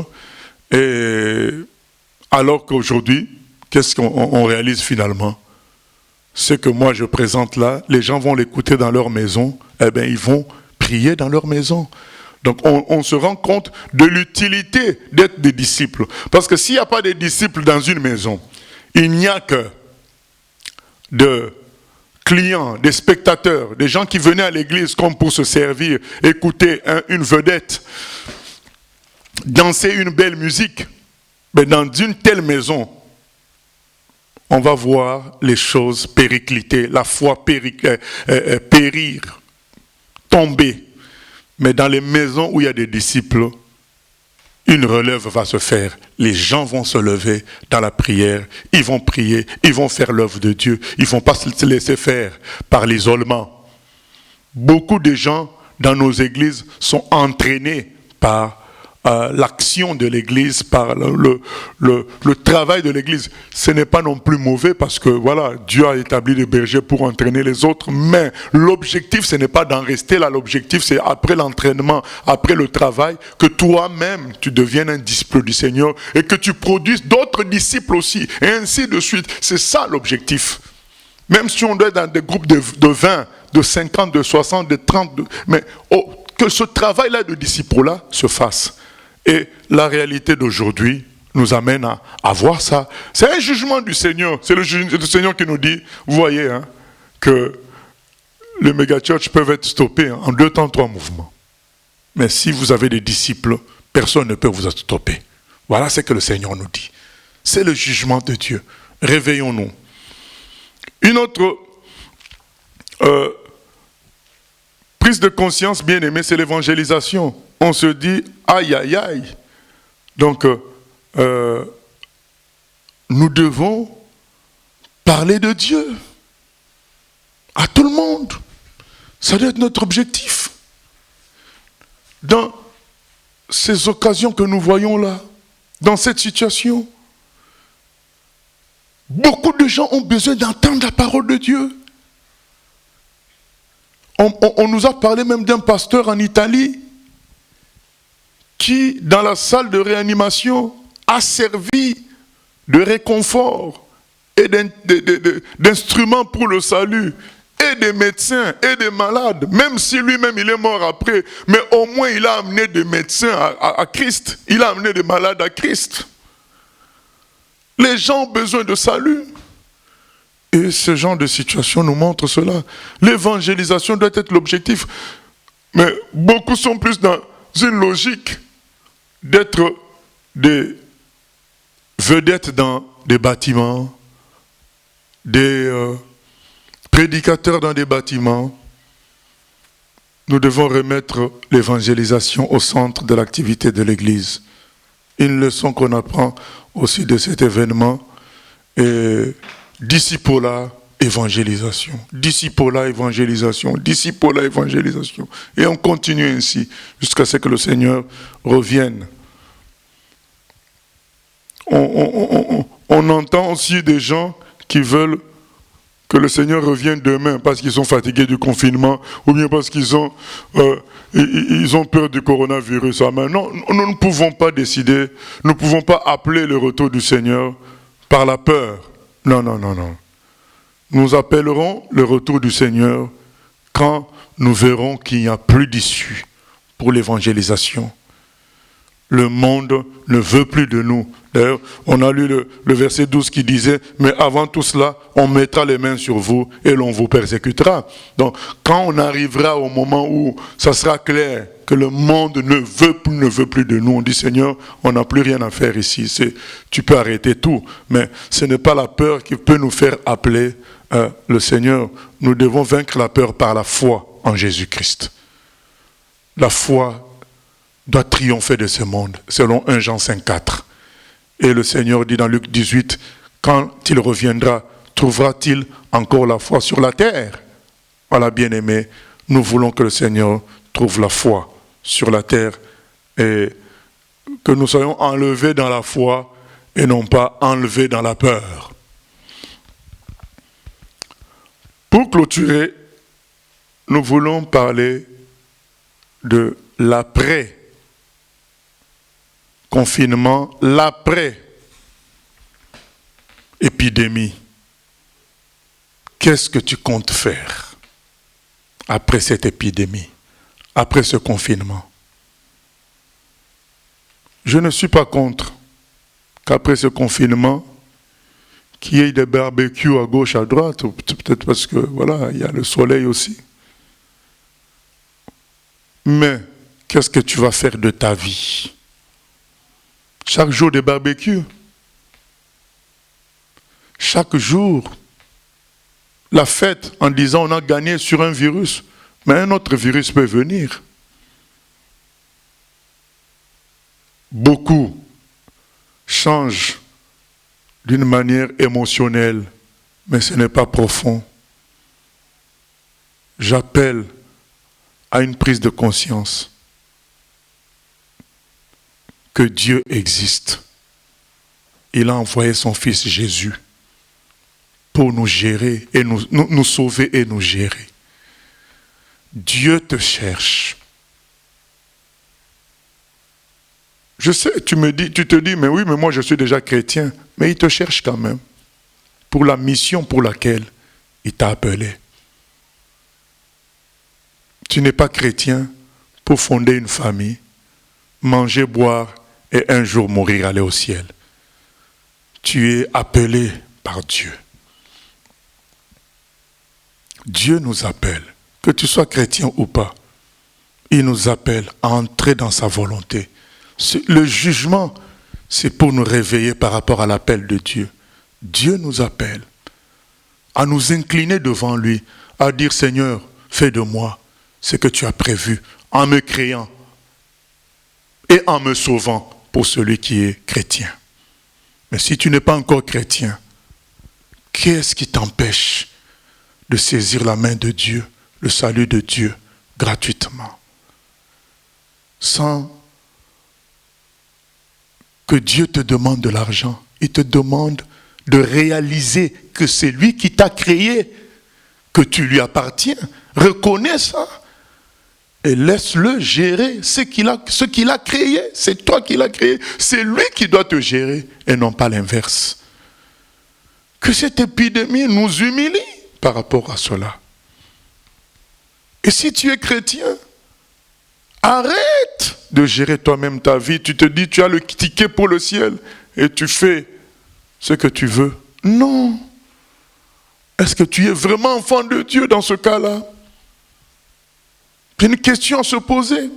Et alors qu'aujourd'hui, qu'est-ce qu'on réalise finalement? Ce que moi je présente là, les gens vont l'écouter dans leur maison, ils vont prier dans leur maison. Donc on se rend compte de l'utilité d'être des disciples. Parce que s'il n'y a pas de disciples dans une maison, il n'y a que de clients, des spectateurs, des gens qui venaient à l'église comme pour se servir, écouter une vedette, danser une belle musique. Mais dans une telle maison, on va voir les choses péricliter, la foi périr, tomber. Mais dans les maisons où il y a des disciples, une relève va se faire. Les gens vont se lever dans la prière, ils vont prier, ils vont faire l'œuvre de Dieu. Ils ne vont pas se laisser faire par l'isolement. Beaucoup de gens dans nos églises sont entraînés par l'action de l'église, par le travail de l'église. Ce n'est pas non plus mauvais parce que voilà, Dieu a établi des bergers pour entraîner les autres, mais l'objectif ce n'est pas d'en rester là, l'objectif c'est après l'entraînement, après le travail, que toi-même tu deviennes un disciple du Seigneur et que tu produises d'autres disciples aussi, et ainsi de suite. C'est ça l'objectif. Même si on doit être dans des groupes de 20, de 50, de 60, de 30, mais que ce travail-là de disciple-là se fasse. Et la réalité d'aujourd'hui nous amène à voir ça. C'est un jugement du Seigneur. C'est le Seigneur qui nous dit, vous voyez, hein, que les méga-churches peuvent être stoppés en 2 temps, 3 mouvements. Mais si vous avez des disciples, personne ne peut vous stopper. Voilà ce que le Seigneur nous dit. C'est le jugement de Dieu. Réveillons-nous. Une autre prise de conscience, bien aimée, c'est l'évangélisation. On se dit, aïe, aïe, aïe. Donc, nous devons parler de Dieu à tout le monde. Ça doit être notre objectif. Dans ces occasions que nous voyons là, dans cette situation, beaucoup de gens ont besoin d'entendre la parole de Dieu. On nous a parlé même d'un pasteur en Italie qui, dans la salle de réanimation, a servi de réconfort et d'instrument pour le salut, et des médecins, et des malades, même si lui-même il est mort après, mais au moins il a amené des médecins à Christ, il a amené des malades à Christ. Les gens ont besoin de salut. Et ce genre de situation nous montre cela. L'évangélisation doit être l'objectif. Mais beaucoup sont plus dans une logique d'être des vedettes dans des bâtiments, des prédicateurs dans des bâtiments. Nous devons remettre l'évangélisation au centre de l'activité de l'Église. Une leçon qu'on apprend aussi de cet événement est discipolat, évangélisation. Discipolat, évangélisation. Discipolat, évangélisation. Et on continue ainsi jusqu'à ce que le Seigneur revienne. On entend aussi des gens qui veulent que le Seigneur revienne demain parce qu'ils sont fatigués du confinement ou bien parce qu'ils ont peur du coronavirus. Amen. Non, nous ne pouvons pas décider, nous ne pouvons pas appeler le retour du Seigneur par la peur. Non, non, non, non. Nous appellerons le retour du Seigneur quand nous verrons qu'il n'y a plus d'issue pour l'évangélisation. Le monde ne veut plus de nous. D'ailleurs, on a lu le verset 12 qui disait « Mais avant tout cela, on mettra les mains sur vous et l'on vous persécutera. » Donc, quand on arrivera au moment où ça sera clair que le monde ne veut plus de nous, on dit « Seigneur, on n'a plus rien à faire ici. Tu peux arrêter tout. » Mais ce n'est pas la peur qui peut nous faire appeler le Seigneur. Nous devons vaincre la peur par la foi en Jésus-Christ. La foi doit triompher de ce monde, selon 1 Jean 5,4. Et le Seigneur dit dans Luc 18, quand il reviendra, trouvera-t-il encore la foi sur la terre? Voilà, bien-aimés, nous voulons que le Seigneur trouve la foi sur la terre et que nous soyons enlevés dans la foi et non pas enlevés dans la peur. Pour clôturer, nous voulons parler de l'après-confinement, l'après-épidémie. Qu'est-ce que tu comptes faire après cette épidémie, après ce confinement? Je ne suis pas contre qu'après ce confinement, qu'il y ait des barbecues à gauche, à droite, peut-être parce que, voilà, il y a le soleil aussi. Mais, qu'est-ce que tu vas faire de ta vie? Chaque jour des barbecues. Chaque jour, la fête en disant on a gagné sur un virus, mais un autre virus peut venir. beaucoup changent d'une manière émotionnelle, mais ce n'est pas profond. J'appelle à une prise de conscience que Dieu existe. Il a envoyé son Fils Jésus pour nous gérer et nous sauver et nous gérer. Dieu te cherche. Je sais, tu te dis, mais oui, mais moi je suis déjà chrétien. Mais il te cherche quand même pour la mission pour laquelle il t'a appelé. Tu n'es pas chrétien pour fonder une famille, manger, boire et un jour mourir, aller au ciel. Tu es appelé par Dieu. Dieu nous appelle, que tu sois chrétien ou pas. Il nous appelle à entrer dans sa volonté. Le jugement, c'est pour nous réveiller par rapport à l'appel de Dieu. Dieu nous appelle à nous incliner devant lui, à dire, Seigneur, fais de moi ce que tu as prévu, en me créant et en me sauvant pour celui qui est chrétien. Mais si tu n'es pas encore chrétien, qu'est-ce qui t'empêche de saisir la main de Dieu, le salut de Dieu, gratuitement, sans que Dieu te demande de l'argent? Il te demande de réaliser que c'est lui qui t'a créé, que tu lui appartiens. Reconnais ça et laisse-le gérer ce qu'il a créé. C'est toi qui l'as créé. C'est lui qui doit te gérer et non pas l'inverse. Que cette épidémie nous humilie par rapport à cela. Et si tu es chrétien, arrête de gérer toi-même ta vie. Tu te dis, tu as le ticket pour le ciel et tu fais ce que tu veux. Non. Est-ce que tu es vraiment enfant de Dieu dans ce cas-là? C'est une question à se poser.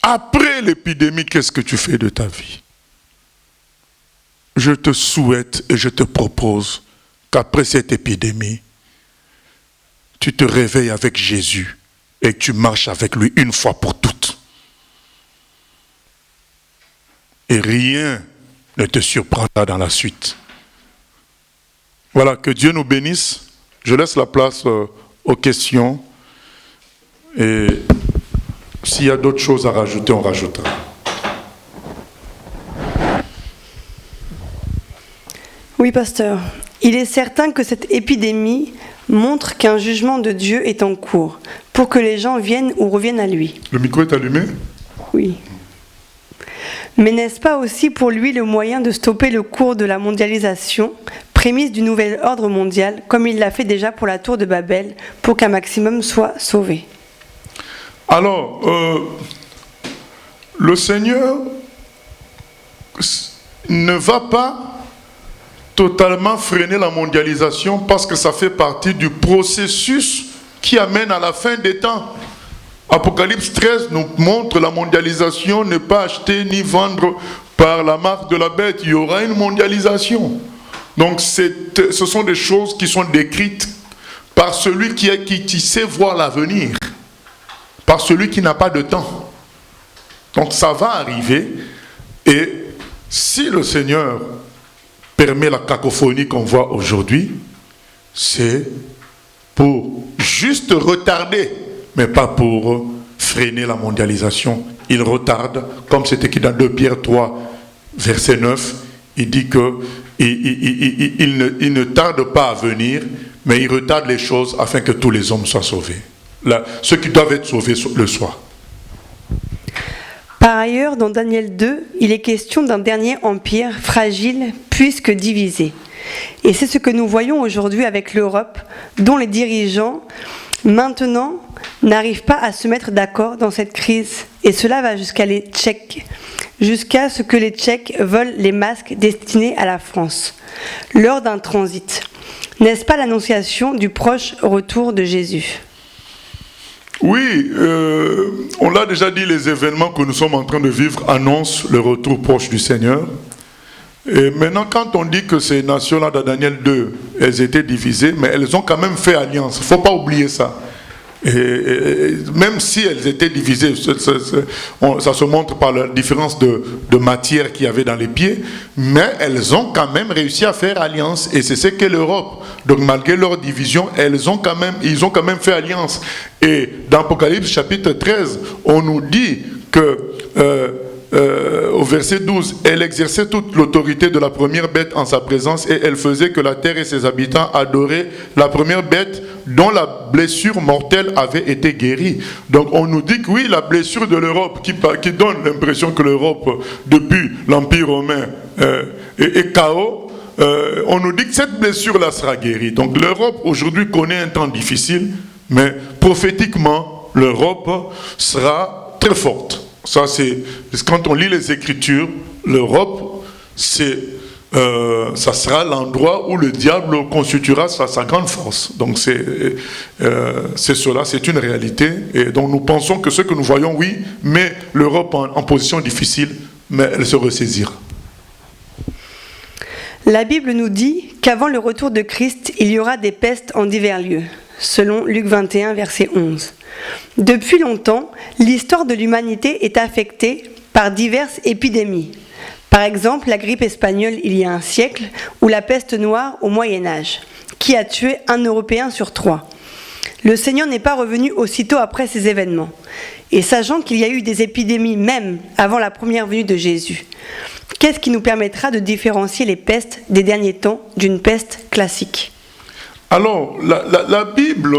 Après l'épidémie, qu'est-ce que tu fais de ta vie? Je te souhaite et je te propose qu'après cette épidémie, tu te réveilles avec Jésus et que tu marches avec lui une fois pour toutes. Et rien ne te surprendra dans la suite. Voilà, que Dieu nous bénisse. Je laisse la place aux questions. Et s'il y a d'autres choses à rajouter, on rajoutera. Oui, pasteur. Il est certain que cette épidémie montre qu'un jugement de Dieu est en cours, pour que les gens viennent ou reviennent à lui. Le micro est allumé? Oui. Mais n'est-ce pas aussi pour lui le moyen de stopper le cours de la mondialisation, prémisse du nouvel ordre mondial, comme il l'a fait déjà pour la tour de Babel, pour qu'un maximum soit sauvé? Alors, le Seigneur ne va pas totalement freiner la mondialisation parce que ça fait partie du processus qui amène à la fin des temps. Apocalypse 13 nous montre la mondialisation n'est pas acheter ni vendre par la marque de la bête. Il y aura une mondialisation. Donc ce sont des choses qui sont décrites par celui qui sait voir l'avenir, par celui qui n'a pas de temps. Donc ça va arriver et si le Seigneur permet la cacophonie qu'on voit aujourd'hui, c'est pour juste retarder, mais pas pour freiner la mondialisation. Il retarde, comme c'était écrit dans 2 Pierre 3, verset 9, il dit que il ne tarde pas à venir, mais il retarde les choses afin que tous les hommes soient sauvés. Là, ceux qui doivent être sauvés le soient. Par ailleurs, dans Daniel 2, il est question d'un dernier empire fragile, puisque divisé. Et c'est ce que nous voyons aujourd'hui avec l'Europe, dont les dirigeants, maintenant, n'arrivent pas à se mettre d'accord dans cette crise. Et cela va jusqu'à ce que les Tchèques volent les masques destinés à la France, lors d'un transit. N'est-ce pas l'annonciation du proche retour de Jésus ? Oui, on l'a déjà dit, les événements que nous sommes en train de vivre annoncent le retour proche du Seigneur. Et maintenant, quand on dit que ces nations-là, dans Daniel 2, elles étaient divisées, mais elles ont quand même fait alliance. Il ne faut pas oublier ça. Et même si elles étaient divisées, ça se montre par la différence de matière qu'il y avait dans les pieds, mais elles ont quand même réussi à faire alliance. Et c'est ce qu'est l'Europe. Donc malgré leur division, ils ont quand même fait alliance. Et dans Apocalypse chapitre 13, on nous dit que au verset 12, elle exerçait toute l'autorité de la première bête en sa présence et elle faisait que la terre et ses habitants adoraient la première bête dont la blessure mortelle avait été guérie. Donc on nous dit que oui, la blessure de l'Europe qui donne l'impression que l'Europe depuis l'Empire romain est chaos, on nous dit que cette blessure-là sera guérie. Donc l'Europe aujourd'hui connaît un temps difficile, mais prophétiquement l'Europe sera très forte. Ça, c'est quand on lit les Écritures, l'Europe, ça sera l'endroit où le diable constituera sa grande force. Donc c'est cela, c'est une réalité. Et donc nous pensons que ce que nous voyons, oui, mais l'Europe en position difficile, mais elle se ressaisira. La Bible nous dit qu'avant le retour de Christ, il y aura des pestes en divers lieux, selon Luc 21, verset 11. Depuis longtemps, l'histoire de l'humanité est affectée par diverses épidémies. Par exemple, la grippe espagnole il y a un siècle ou la peste noire au Moyen-Âge, qui a tué 1 Européen sur 3. Le Seigneur n'est pas revenu aussitôt après ces événements. Et sachant qu'il y a eu des épidémies même avant la première venue de Jésus, qu'est-ce qui nous permettra de différencier les pestes des derniers temps d'une peste classique ? Alors, la Bible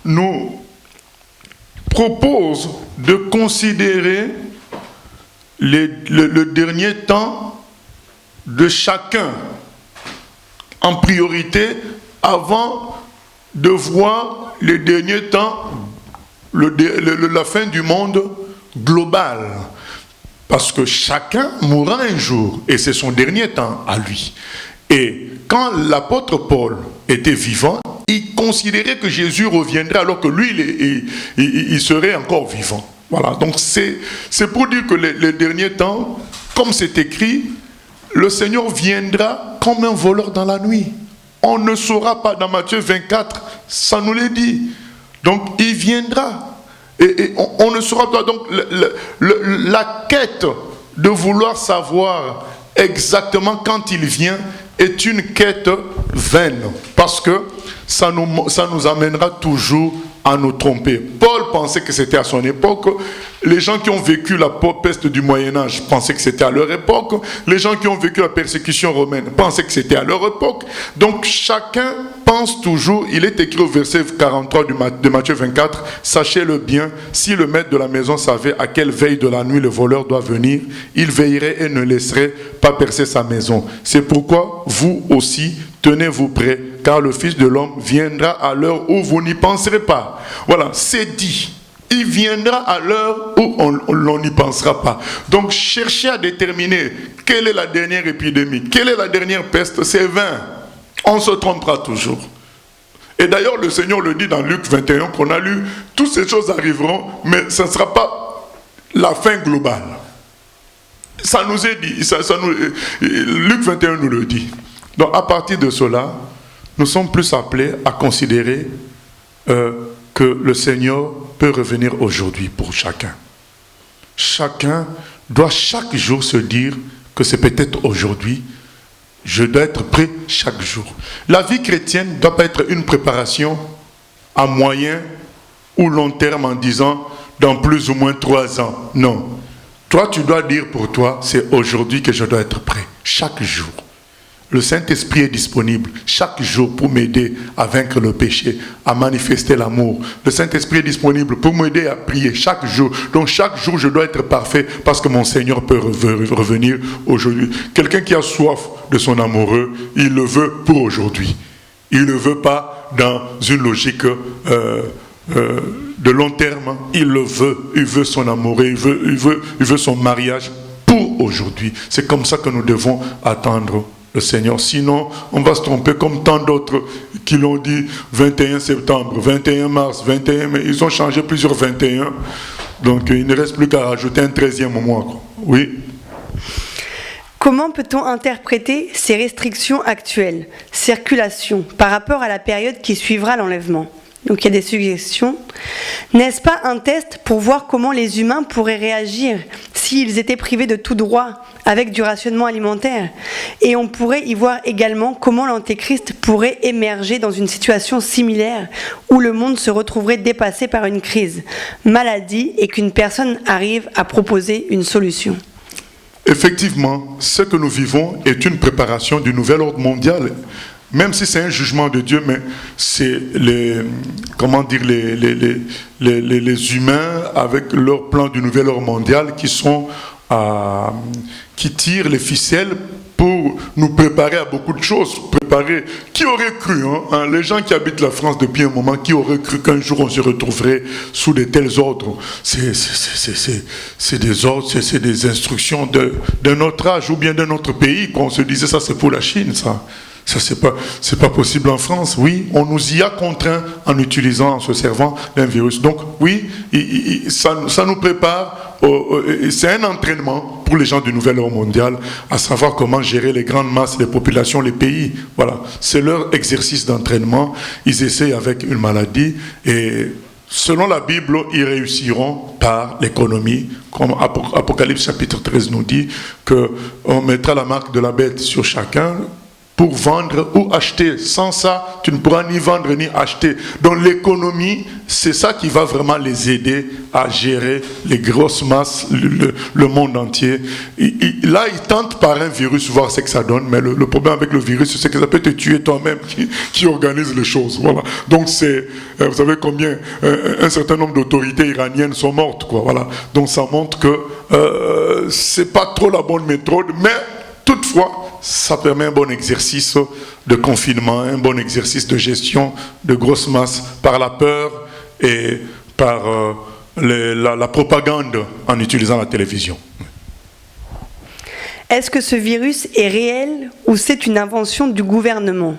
nous propose de considérer le dernier temps de chacun en priorité avant de voir les derniers temps, la fin du monde global. Parce que chacun mourra un jour et c'est son dernier temps à lui. Et quand l'apôtre Paul était vivant, il considérait que Jésus reviendrait alors que lui, il serait encore vivant. Voilà, donc c'est pour dire que les derniers temps, comme c'est écrit, le Seigneur viendra comme un voleur dans la nuit. On ne saura pas, dans Matthieu 24, ça nous l'est dit. Donc il viendra. Et on ne saura pas. Donc la quête de vouloir savoir exactement quand il vient est une quête vaine. Parce que ça nous amènera toujours à nous tromper. Paul pensait que c'était à son époque. Les gens qui ont vécu la peste du Moyen-Âge pensaient que c'était à leur époque. Les gens qui ont vécu la persécution romaine pensaient que c'était à leur époque. Donc chacun pense toujours, il est écrit au verset 43 de Matthieu 24, « Sachez-le bien, si le maître de la maison savait à quelle veille de la nuit le voleur doit venir, il veillerait et ne laisserait pas percer sa maison. C'est pourquoi vous aussi, tenez-vous prêts, car le Fils de l'homme viendra à l'heure où vous n'y penserez pas. » Voilà, c'est dit. Il viendra à l'heure où on n'y pensera pas. Donc, chercher à déterminer quelle est la dernière épidémie, quelle est la dernière peste, c'est vain. On se trompera toujours. Et d'ailleurs, le Seigneur le dit dans Luc 21 qu'on a lu, toutes ces choses arriveront, mais ce ne sera pas la fin globale. Ça nous est dit, Luc 21 nous le dit. Donc, à partir de cela, nous sommes plus appelés à considérer que le Seigneur peut revenir aujourd'hui pour chacun. Chacun doit chaque jour se dire que c'est peut-être aujourd'hui, je dois être prêt chaque jour. La vie chrétienne ne doit pas être une préparation à moyen ou long terme en disant dans plus ou moins 3 ans. Non. Toi, tu dois dire pour toi, c'est aujourd'hui que je dois être prêt, chaque jour. Le Saint-Esprit est disponible chaque jour pour m'aider à vaincre le péché, à manifester l'amour. Le Saint-Esprit est disponible pour m'aider à prier chaque jour. Donc chaque jour, je dois être parfait parce que mon Seigneur peut revenir aujourd'hui. Quelqu'un qui a soif de son amoureux, il le veut pour aujourd'hui. Il ne le veut pas dans une logique de long terme. Il le veut. Il veut son amoureux. Il veut son mariage pour aujourd'hui. C'est comme ça que nous devons attendre le Seigneur. Sinon, on va se tromper comme tant d'autres qui l'ont dit 21 septembre, 21 mars, 21 mai. Ils ont changé plusieurs 21. Donc, il ne reste plus qu'à rajouter un 13e mois. Oui. Comment peut-on interpréter ces restrictions actuelles, circulation, par rapport à la période qui suivra l'enlèvement ? Donc il y a des suggestions. N'est-ce pas un test pour voir comment les humains pourraient réagir s'ils étaient privés de tout droit avec du rationnement alimentaire? Et on pourrait y voir également comment l'antéchrist pourrait émerger dans une situation similaire où le monde se retrouverait dépassé par une crise, maladie, et qu'une personne arrive à proposer une solution. Effectivement, ce que nous vivons est une préparation du nouvel ordre mondial. Même si c'est un jugement de Dieu, mais c'est les humains avec leur plan du nouvel ordre mondial qui tirent les ficelles pour nous préparer à beaucoup de choses. Qui aurait cru, les gens qui habitent la France depuis un moment, qui aurait cru qu'un jour on se retrouverait sous de tels ordres? C'est des ordres, c'est des instructions d'un autre âge ou bien d'un autre pays, qu'on se disait ça c'est pour la Chine, ça. Ça, c'est pas possible en France. Oui, on nous y a contraints en utilisant, en se servant d'un virus. Donc, oui, ça nous prépare. C'est un entraînement pour les gens du nouvel ordre mondial, à savoir comment gérer les grandes masses, les populations, les pays. Voilà, c'est leur exercice d'entraînement. Ils essayent avec une maladie et selon la Bible, ils réussiront par l'économie. Comme Apocalypse chapitre 13 nous dit qu'on mettra la marque de la bête sur chacun pour vendre ou acheter. Sans ça, tu ne pourras ni vendre ni acheter. Donc l'économie, c'est ça qui va vraiment les aider à gérer les grosses masses, le monde entier. Là, ils tentent par un virus voir ce que ça donne, mais le problème avec le virus, c'est que ça peut te tuer toi-même qui organise les choses. Voilà. Donc vous savez combien un certain nombre d'autorités iraniennes sont mortes, quoi. Voilà. Donc ça montre que c'est pas trop la bonne méthode, mais toutefois, ça permet un bon exercice de confinement, un bon exercice de gestion de grosses masses par la peur et par la propagande en utilisant la télévision. Est-ce que ce virus est réel ou c'est une invention du gouvernement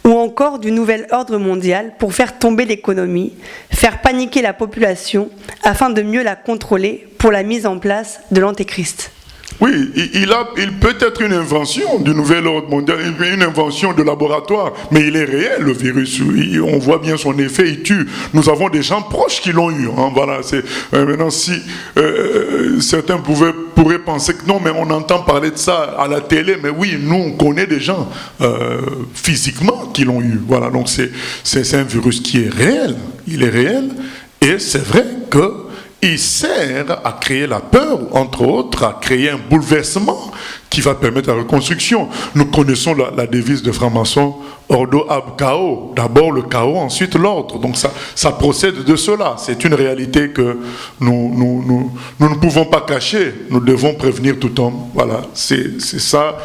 ou encore du nouvel ordre mondial pour faire tomber l'économie, faire paniquer la population afin de mieux la contrôler pour la mise en place de l'antéchrist? Oui, il peut être une invention du nouvel ordre mondial, une invention de laboratoire, mais il est réel, le virus. On voit bien son effet, il tue. Nous avons des gens proches qui l'ont eu. Voilà, maintenant, si certains pourraient penser que non, mais on entend parler de ça à la télé, mais oui, nous, on connaît des gens physiquement qui l'ont eu. Voilà, donc c'est un virus qui est réel. Il est réel, et c'est vrai que il sert à créer la peur, entre autres, à créer un bouleversement qui va permettre la reconstruction. Nous connaissons la devise de franc-maçon, Ordo ab chaos. D'abord le chaos, ensuite l'ordre. Donc ça procède de cela. C'est une réalité que nous ne pouvons pas cacher. Nous devons prévenir tout homme. Voilà, c'est ça.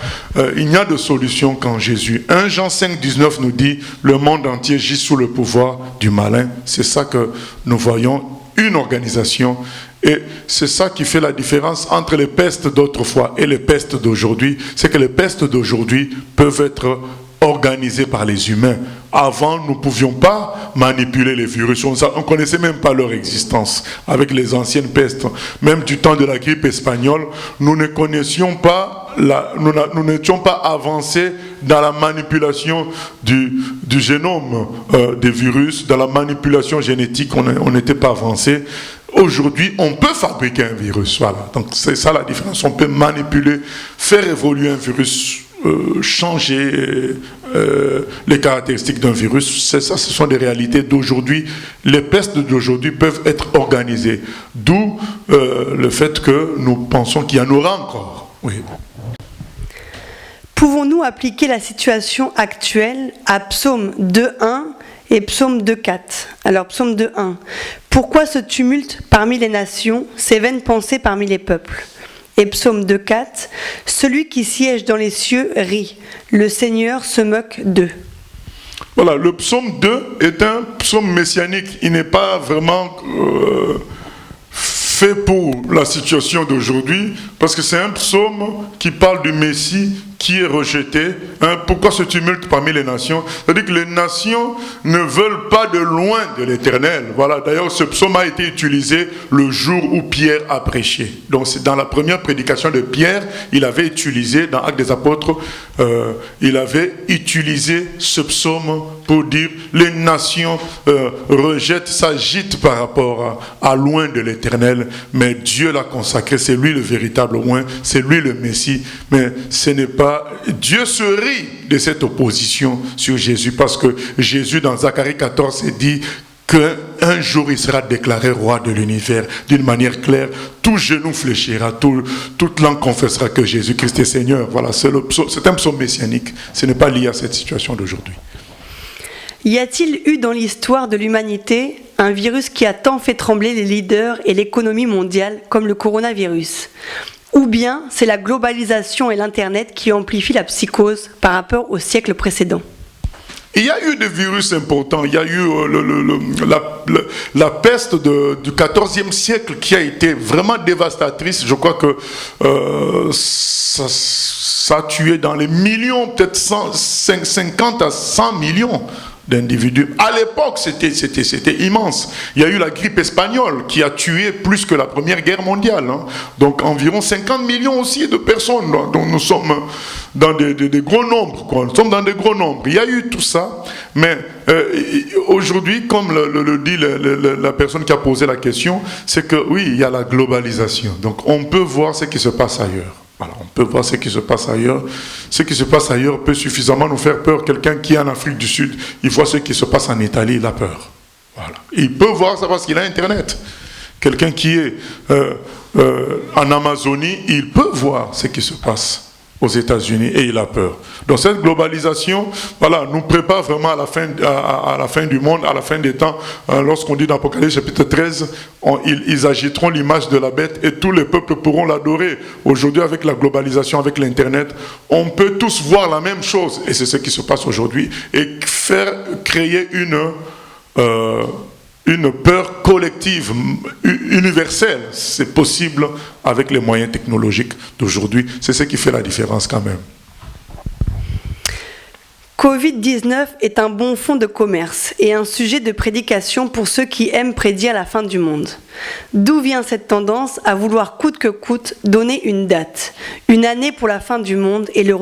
Il n'y a de solution qu'en Jésus. 1 Jean 5, 19 nous dit, le monde entier gît sous le pouvoir du malin. C'est ça que nous voyons. Une organisation, et c'est ça qui fait la différence entre les pestes d'autrefois et les pestes d'aujourd'hui, c'est que les pestes d'aujourd'hui peuvent être organisées par les humains. Avant, nous ne pouvions pas manipuler les virus, on ne connaissait même pas leur existence avec les anciennes pestes. Même du temps de la grippe espagnole, nous ne connaissions pas, nous n'étions pas avancés dans la manipulation du génome des virus, dans la manipulation génétique, on n'était pas avancé. Aujourd'hui, on peut fabriquer un virus, voilà. Donc c'est ça la différence. On peut manipuler, faire évoluer un virus, changer les caractéristiques d'un virus. C'est ça, ce sont des réalités d'aujourd'hui. Les pestes d'aujourd'hui peuvent être organisées. D'où le fait que nous pensons qu'il y en aura encore. Oui. Pouvons-nous appliquer la situation actuelle à Psaume 2.1 et Psaume 2.4? Alors, Psaume 2.1. Pourquoi ce tumulte parmi les nations, ces vaines pensées parmi les peuples? Et Psaume 2.4. Celui qui siège dans les cieux rit, le Seigneur se moque d'eux. Voilà, le psaume 2 est un psaume messianique. Il n'est pas vraiment fait pour la situation d'aujourd'hui, parce que c'est un psaume qui parle du Messie qui est rejeté. Pourquoi ce tumulte parmi les nations? C'est-à-dire que les nations ne veulent pas de loin de l'Éternel. Voilà. D'ailleurs, ce psaume a été utilisé le jour où Pierre a prêché. Donc, c'est dans la première prédication de Pierre, il avait utilisé, dans Actes des Apôtres, il avait utilisé ce psaume pour dire les nations rejettent, s'agitent par rapport à loin de l'Éternel, mais Dieu l'a consacré, c'est lui le véritable loin, c'est lui le Messie, mais ce n'est pas... Dieu se rit de cette opposition sur Jésus, parce que Jésus dans Zacharie 14 dit qu'un jour il sera déclaré roi de l'univers d'une manière claire, tout genou fléchira, toute langue confessera que Jésus-Christ est Seigneur. Voilà, c'est un psaume messianique, ce n'est pas lié à cette situation d'aujourd'hui. Y a-t-il eu dans l'histoire de l'humanité un virus qui a tant fait trembler les leaders et l'économie mondiale comme le coronavirus ? Ou bien c'est la globalisation et l'Internet qui amplifient la psychose par rapport au siècle précédent ? Il y a eu des virus importants. Il y a eu la peste du XIVe siècle qui a été vraiment dévastatrice. Je crois que ça a tué dans les millions, peut-être 50 à 100 millions d'individus. À l'époque, c'était immense. Il y a eu la grippe espagnole qui a tué plus que la Première Guerre mondiale. Hein. Donc environ 50 millions aussi de personnes. Donc nous sommes dans des gros nombres. Quoi. Nous sommes dans des gros nombres. Il y a eu tout ça. Mais aujourd'hui, comme le dit la personne qui a posé la question, c'est que oui, il y a la globalisation. Donc on peut voir ce qui se passe ailleurs. Voilà, on peut voir ce qui se passe ailleurs. Ce qui se passe ailleurs peut suffisamment nous faire peur. Quelqu'un qui est en Afrique du Sud, il voit ce qui se passe en Italie, il a peur. Voilà. Il peut voir ça parce qu'il a Internet. Quelqu'un qui est en Amazonie, il peut voir ce qui se passe aux États-Unis et il a peur. Donc cette globalisation, voilà, nous prépare vraiment à la fin du monde, à la fin des temps. Lorsqu'on dit dans Apocalypse chapitre 13, ils agiteront l'image de la bête et tous les peuples pourront l'adorer. Aujourd'hui, avec la globalisation, avec l'Internet, on peut tous voir la même chose et c'est ce qui se passe aujourd'hui et créer une peur collective, universelle. C'est possible avec les moyens technologiques d'aujourd'hui. C'est ce qui fait la différence quand même. Covid-19 est un bon fonds de commerce et un sujet de prédication pour ceux qui aiment prédire la fin du monde. D'où vient cette tendance à vouloir coûte que coûte donner une date, une année pour la fin du monde et le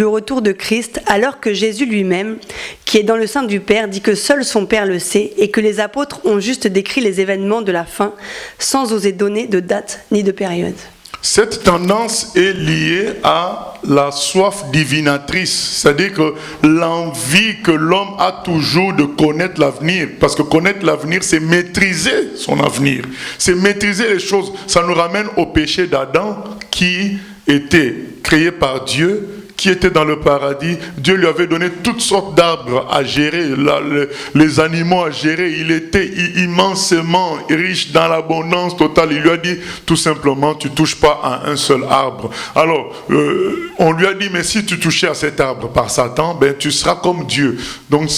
retour de Christ, alors que Jésus lui-même, qui est dans le sein du Père, dit que seul son Père le sait et que les apôtres ont juste décrit les événements de la fin sans oser donner de date ni de période. Cette tendance est liée à la soif divinatrice, c'est-à-dire que l'envie que l'homme a toujours de connaître l'avenir, parce que connaître l'avenir, c'est maîtriser son avenir, c'est maîtriser les choses. Ça nous ramène au péché d'Adam qui était créé par Dieu, qui était dans le paradis. Dieu lui avait donné toutes sortes d'arbres à gérer, les animaux à gérer. Il était immensément riche dans l'abondance totale. Il lui a dit tout simplement, tu ne touches pas à un seul arbre. Alors, on lui a dit, mais si tu touchais à cet arbre par Satan, ben, tu seras comme Dieu. Donc,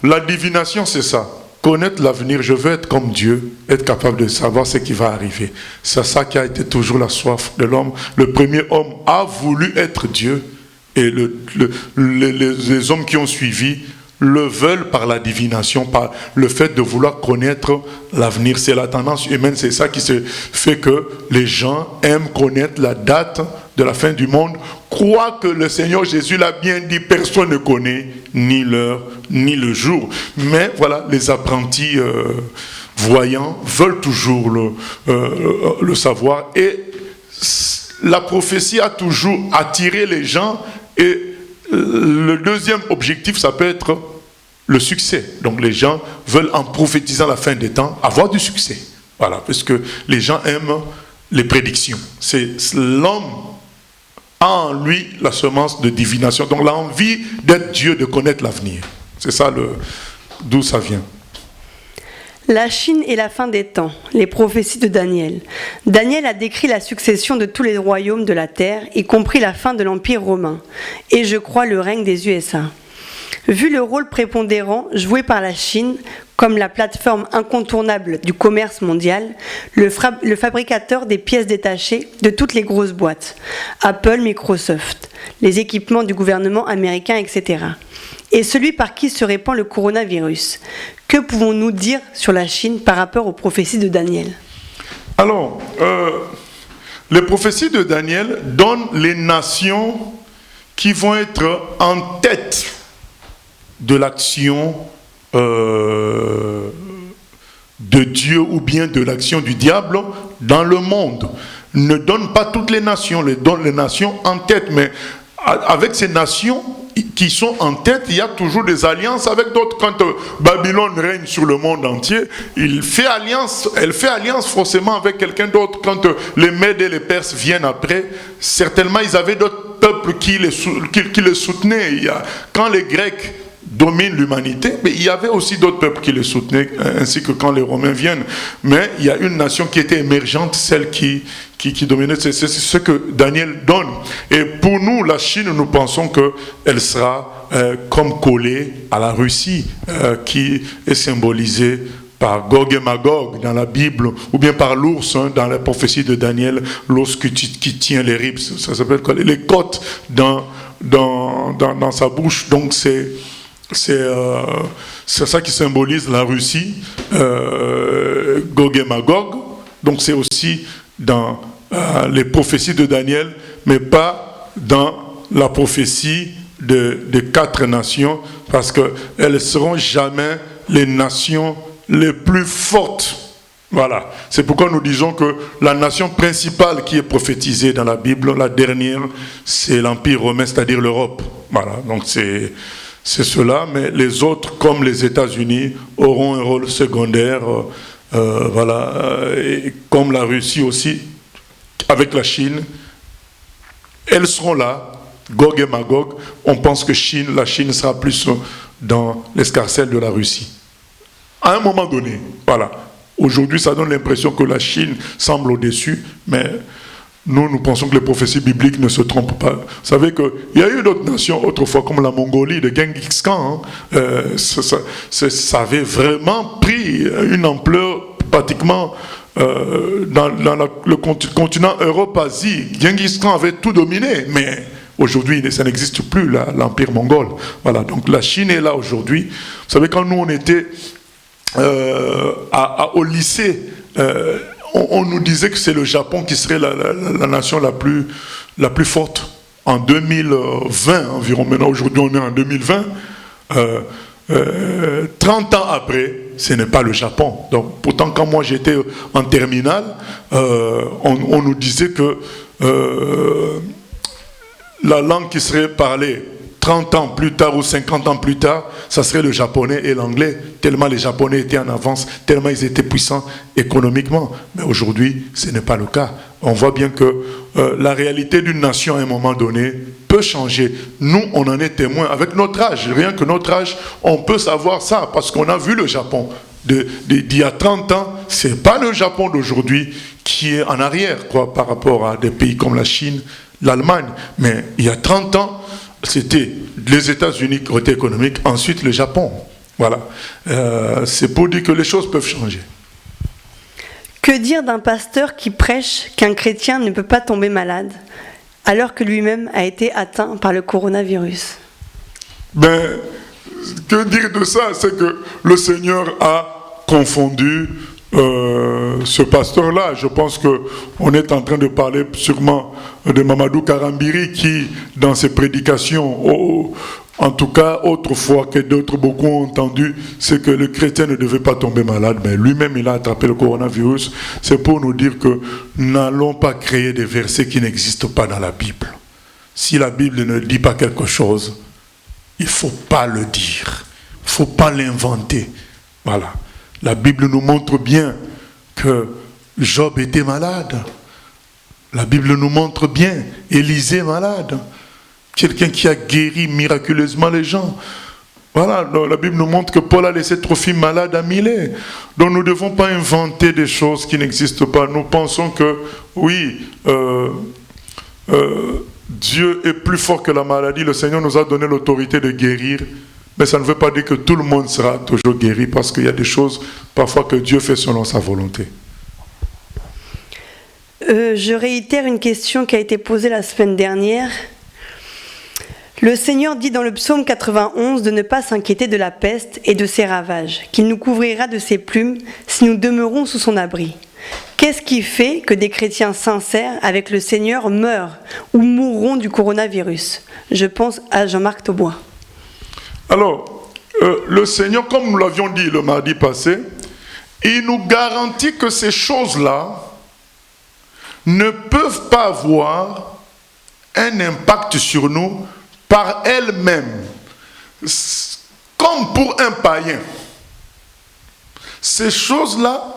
la divination, c'est ça. Connaître l'avenir, je veux être comme Dieu, être capable de savoir ce qui va arriver. C'est ça qui a été toujours la soif de l'homme. Le premier homme a voulu être Dieu et les hommes qui ont suivi le veulent par la divination, par le fait de vouloir connaître l'avenir. C'est la tendance humaine, c'est ça qui se fait que les gens aiment connaître la date de la fin du monde. Crois que le Seigneur Jésus l'a bien dit, personne ne connaît ni l'heure ni le jour. Mais voilà, les apprentis voyants veulent toujours le savoir. Et la prophétie a toujours attiré les gens. Et le deuxième objectif, ça peut être le succès. Donc les gens veulent, en prophétisant la fin des temps, avoir du succès. Voilà, parce que les gens aiment les prédictions. C'est l'homme a en lui la semence de divination. Donc l'envie d'être Dieu, de connaître l'avenir. C'est ça d'où ça vient. La Chine et la fin des temps, les prophéties de Daniel. Daniel a décrit la succession de tous les royaumes de la terre, y compris la fin de l'Empire romain, et je crois le règne des USA. Vu le rôle prépondérant joué par la Chine comme la plateforme incontournable du commerce mondial, le fabricateur des pièces détachées de toutes les grosses boîtes, Apple, Microsoft, les équipements du gouvernement américain, etc., et celui par qui se répand le coronavirus. Que pouvons-nous dire sur la Chine par rapport aux prophéties de Daniel ? Alors, les prophéties de Daniel donnent les nations qui vont être en tête de l'action de Dieu ou bien de l'action du diable dans le monde. Ne donne pas toutes les nations, donne les nations en tête, mais avec ces nations qui sont en tête, il y a toujours des alliances avec d'autres. Quand Babylone règne sur le monde entier, elle fait alliance forcément avec quelqu'un d'autre. Quand les Mèdes et les Perses viennent après, certainement ils avaient d'autres peuples qui les soutenaient. Quand les Grecs dominent l'humanité, mais il y avait aussi d'autres peuples qui les soutenaient, ainsi que quand les Romains viennent. Mais il y a une nation qui était émergente, celle qui dominait, c'est ce que Daniel donne. Et pour nous, la Chine, nous pensons qu'elle sera comme collée à la Russie, qui est symbolisée par Gog et Magog dans la Bible, ou bien par l'ours dans la prophétie de Daniel, l'ours qui tient les ribs, ça s'appelle quoi, les côtes dans sa bouche. Donc c'est ça qui symbolise la Russie, Gog et Magog. Donc c'est aussi dans les prophéties de Daniel, mais pas dans la prophétie des 4 nations, parce qu'elles ne seront jamais les nations les plus fortes. Voilà. C'est pourquoi nous disons que la nation principale qui est prophétisée dans la Bible, la dernière, c'est l'Empire romain, c'est-à-dire l'Europe. Voilà. Donc c'est cela, mais les autres, comme les États-Unis, auront un rôle secondaire, et comme la Russie aussi, avec la Chine, elles seront là, Gog et Magog. On pense que la Chine sera plus dans l'escarcelle de la Russie. À un moment donné, voilà. Aujourd'hui, ça donne l'impression que la Chine semble au-dessus, mais nous pensons que les prophéties bibliques ne se trompent pas. Vous savez qu'il y a eu d'autres nations autrefois, comme la Mongolie de Genghis Khan. Ça avait vraiment pris une ampleur pratiquement dans le continent Europe-Asie. Genghis Khan avait tout dominé, mais aujourd'hui, ça n'existe plus, l'empire mongol. Voilà, donc la Chine est là aujourd'hui. Vous savez, quand nous, on était au lycée, on nous disait que c'est le Japon qui serait la nation la plus forte en 2020 environ. Maintenant, aujourd'hui, on est en 2020. 30 ans après, ce n'est pas le Japon. Donc, pourtant, quand moi j'étais en terminale, on nous disait que la langue qui serait parlée 30 ans plus tard ou 50 ans plus tard, ça serait le japonais et l'anglais, tellement les Japonais étaient en avance, tellement ils étaient puissants économiquement. Mais aujourd'hui, ce n'est pas le cas. On voit bien que la réalité d'une nation à un moment donné peut changer. Nous, on en est témoins avec notre âge. Rien que notre âge, on peut savoir ça, parce qu'on a vu le Japon d'il y a 30 ans. Ce n'est pas le Japon d'aujourd'hui qui est en arrière, par rapport à des pays comme la Chine, l'Allemagne. Mais il y a 30 ans, c'était les États-Unis côté économique, ensuite le Japon. Voilà. C'est pour dire que les choses peuvent changer. Que dire d'un pasteur qui prêche qu'un chrétien ne peut pas tomber malade, alors que lui-même a été atteint par le coronavirus? Que dire de ça? C'est que le Seigneur a confondu ce pasteur-là. Je pense qu'on est en train de parler sûrement de Mamadou Karambiri qui, dans ses prédications, en tout cas autrefois que d'autres beaucoup ont entendu, c'est que le chrétien ne devait pas tomber malade, mais lui-même il a attrapé le coronavirus. C'est pour nous dire que n'allons pas créer des versets qui n'existent pas dans la Bible. Si la Bible ne dit pas quelque chose, il ne faut pas le dire, il ne faut pas l'inventer. Voilà. La Bible nous montre bien que Job était malade. La Bible nous montre bien Élisée malade. Quelqu'un qui a guéri miraculeusement les gens. Voilà, donc la Bible nous montre que Paul a laissé Trophime malade à Milet. Donc nous ne devons pas inventer des choses qui n'existent pas. Nous pensons que, oui, Dieu est plus fort que la maladie. Le Seigneur nous a donné l'autorité de guérir. Mais ça ne veut pas dire que tout le monde sera toujours guéri, parce qu'il y a des choses parfois que Dieu fait selon sa volonté. Je réitère une question qui a été posée la semaine dernière. Le Seigneur dit dans le psaume 91 de ne pas s'inquiéter de la peste et de ses ravages, qu'il nous couvrira de ses plumes si nous demeurons sous son abri. Qu'est-ce qui fait que des chrétiens sincères avec le Seigneur meurent ou mourront du coronavirus? Je pense à Jean-Marc Taubois. Alors, le Seigneur, comme nous l'avions dit le mardi passé, il nous garantit que ces choses-là ne peuvent pas avoir un impact sur nous par elles-mêmes. Comme pour un païen. Ces choses-là,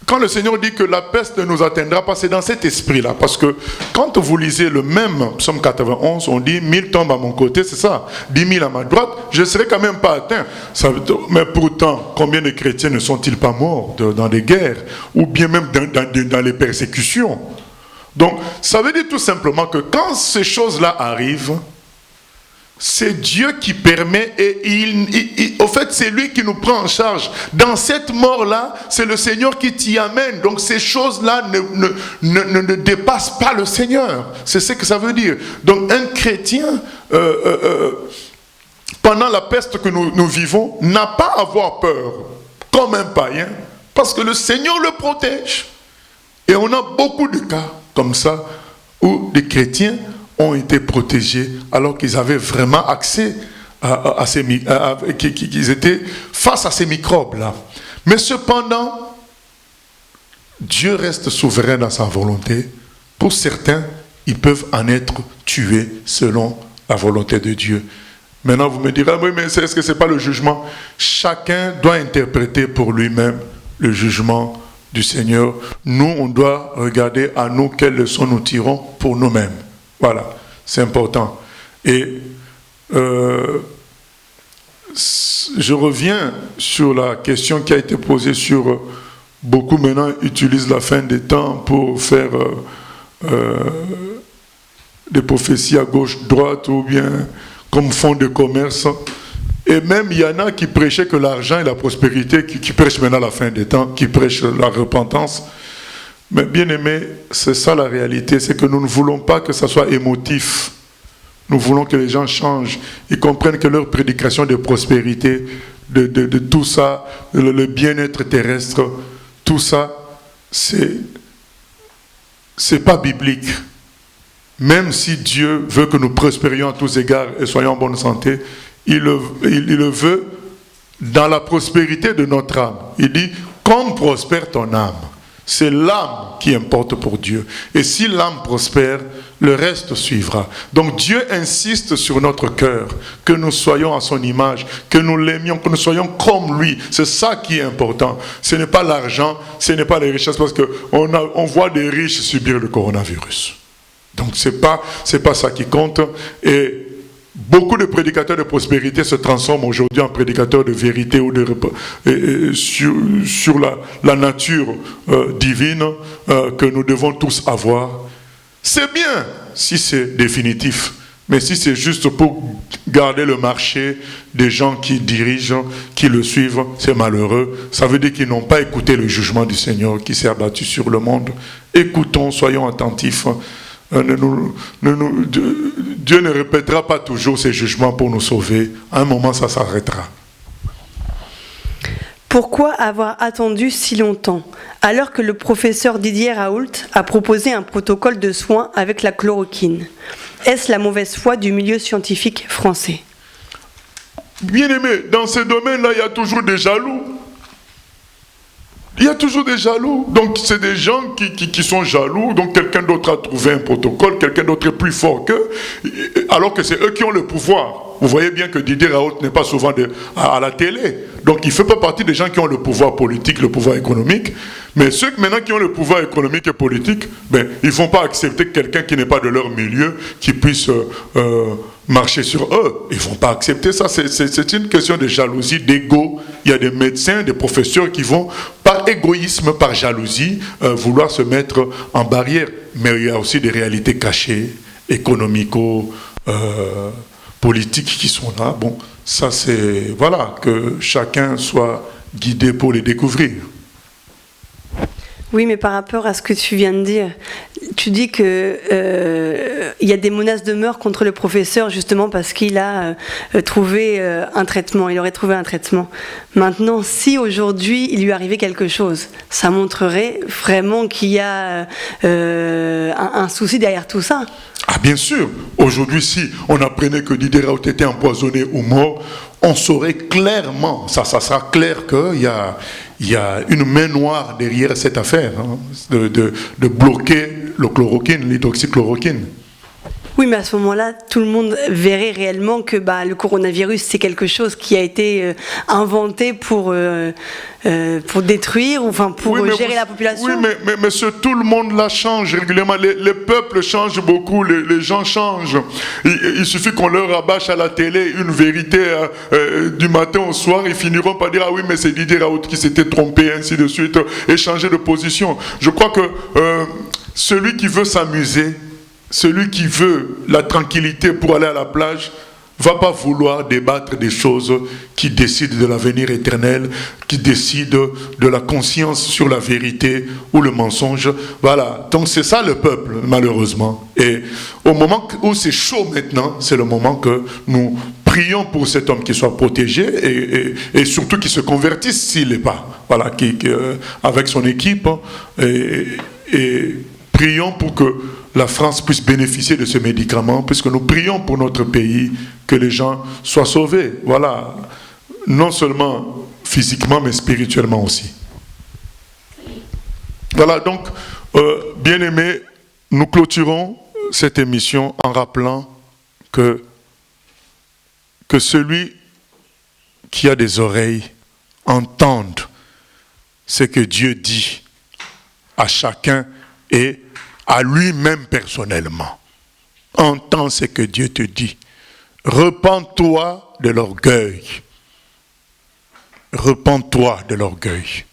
quand le Seigneur dit que la peste ne nous atteindra pas, c'est dans cet esprit-là. Parce que quand vous lisez le même psaume 91, on dit 1000 tombent à mon côté, c'est ça, 10 000 à ma droite, je ne serai quand même pas atteint. Mais pourtant, combien de chrétiens ne sont-ils pas morts dans des guerres ou bien même dans les persécutions? Donc, ça veut dire tout simplement que quand ces choses-là arrivent, c'est Dieu qui permet et au fait c'est lui qui nous prend en charge. Dans cette mort-là, c'est le Seigneur qui t'y amène. Donc ces choses-là ne dépassent pas le Seigneur. C'est ce que ça veut dire. Donc un chrétien, pendant la peste que nous vivons, n'a pas à avoir peur, comme un païen, parce que le Seigneur le protège. Et on a beaucoup de cas comme ça, où des chrétiens ont été protégés alors qu'ils avaient vraiment accès qu'ils étaient face à ces microbes-là. Mais cependant, Dieu reste souverain dans sa volonté. Pour certains, ils peuvent en être tués selon la volonté de Dieu. Maintenant, vous me direz, oui, mais est-ce que ce n'est pas le jugement? Chacun doit interpréter pour lui-même le jugement du Seigneur. Nous, on doit regarder à nous quelles leçons nous tirons pour nous-mêmes. Voilà, c'est important. Et je reviens sur la question qui a été posée sur beaucoup maintenant utilisent la fin des temps pour faire des prophéties à gauche, droite ou bien comme fonds de commerce. Et même il y en a qui prêchaient que l'argent et la prospérité, qui prêchent maintenant la fin des temps, qui prêchent la repentance. Mais bien aimé, c'est ça la réalité, c'est que nous ne voulons pas que ça soit émotif. Nous voulons que les gens changent. Ils comprennent que leur prédication de prospérité, de tout ça, le bien-être terrestre, tout ça, c'est pas biblique. Même si Dieu veut que nous prospérions à tous égards et soyons en bonne santé, il le veut dans la prospérité de notre âme. Il dit, comme prospère ton âme. C'est l'âme qui importe pour Dieu. Et si l'âme prospère, le reste suivra. Donc Dieu insiste sur notre cœur, que nous soyons à son image, que nous l'aimions, que nous soyons comme lui. C'est ça qui est important. Ce n'est pas l'argent, ce n'est pas les richesses, parce qu'on voit des riches subir le coronavirus. Donc c'est pas ça qui compte. Et beaucoup de prédicateurs de prospérité se transforment aujourd'hui en prédicateurs de vérité ou sur la nature divine que nous devons tous avoir. C'est bien si c'est définitif, mais si c'est juste pour garder le marché des gens qui dirigent, qui le suivent, c'est malheureux. Ça veut dire qu'ils n'ont pas écouté le jugement du Seigneur qui s'est abattu sur le monde. Écoutons, soyons attentifs. Dieu ne répétera pas toujours ses jugements pour nous sauver. À un moment, ça s'arrêtera. Pourquoi avoir attendu si longtemps, alors que le professeur Didier Raoult a proposé un protocole de soins avec la chloroquine? Est-ce la mauvaise foi du milieu scientifique français? Bien aimé, dans ce domaine-là, il y a toujours des jaloux. Il y a toujours des jaloux. Donc, c'est des gens qui sont jaloux. Donc, quelqu'un d'autre a trouvé un protocole, quelqu'un d'autre est plus fort qu'eux, alors que c'est eux qui ont le pouvoir. Vous voyez bien que Didier Raoult n'est pas souvent à la télé. Donc, il ne fait pas partie des gens qui ont le pouvoir politique, le pouvoir économique. Mais ceux maintenant qui ont le pouvoir économique et politique, ils ne vont pas accepter que quelqu'un qui n'est pas de leur milieu, qui puisse marcher sur eux. Ils ne vont pas accepter ça. C'est une question de jalousie, d'ego. Il y a des médecins, des professeurs qui vont, par égoïsme, par jalousie, vouloir se mettre en barrière. Mais il y a aussi des réalités cachées, économico, politiques qui sont là. Bon, ça c'est... Voilà, que chacun soit guidé pour les découvrir. Oui, mais par rapport à ce que tu viens de dire, tu dis qu'il il y a des menaces de mort contre le professeur justement parce qu'il a trouvé un traitement, il aurait trouvé un traitement. Maintenant, si aujourd'hui il lui arrivait quelque chose, ça montrerait vraiment qu'il y a un souci derrière tout ça. Ah bien sûr, aujourd'hui si on apprenait que Didier Raoult était empoisonné ou mort, on saurait clairement, ça sera clair qu'il y a une main noire derrière cette affaire, hein, de bloquer le chloroquine, l'hydroxychloroquine. Oui, mais à ce moment-là, tout le monde verrait réellement que le coronavirus, c'est quelque chose qui a été inventé pour détruire, enfin pour gérer la population. Oui, mais monsieur, tout le monde là change régulièrement. Les peuples changent beaucoup, les gens changent. Il suffit qu'on leur rabâche à la télé une vérité du matin au soir, ils finiront par dire « Ah oui, mais c'est Didier Raoult qui s'était trompé, ainsi de suite, et changer de position. » Je crois que celui qui veut s'amuser, celui qui veut la tranquillité pour aller à la plage, va pas vouloir débattre des choses qui décident de l'avenir éternel, qui décident de la conscience sur la vérité ou le mensonge. Voilà, donc c'est ça le peuple, malheureusement. Et au moment où c'est chaud maintenant, c'est le moment que nous prions pour cet homme qui soit protégé et surtout qu'il se convertisse s'il n'est pas. Voilà, avec son équipe, et prions pour que la France puisse bénéficier de ce médicament, puisque nous prions pour notre pays, que les gens soient sauvés. Voilà, non seulement physiquement, mais spirituellement aussi. Voilà, donc, bien-aimés, nous clôturons cette émission en rappelant que celui qui a des oreilles entende ce que Dieu dit à chacun et à lui-même personnellement. Entends ce que Dieu te dit. Repens-toi de l'orgueil. Repens-toi de l'orgueil.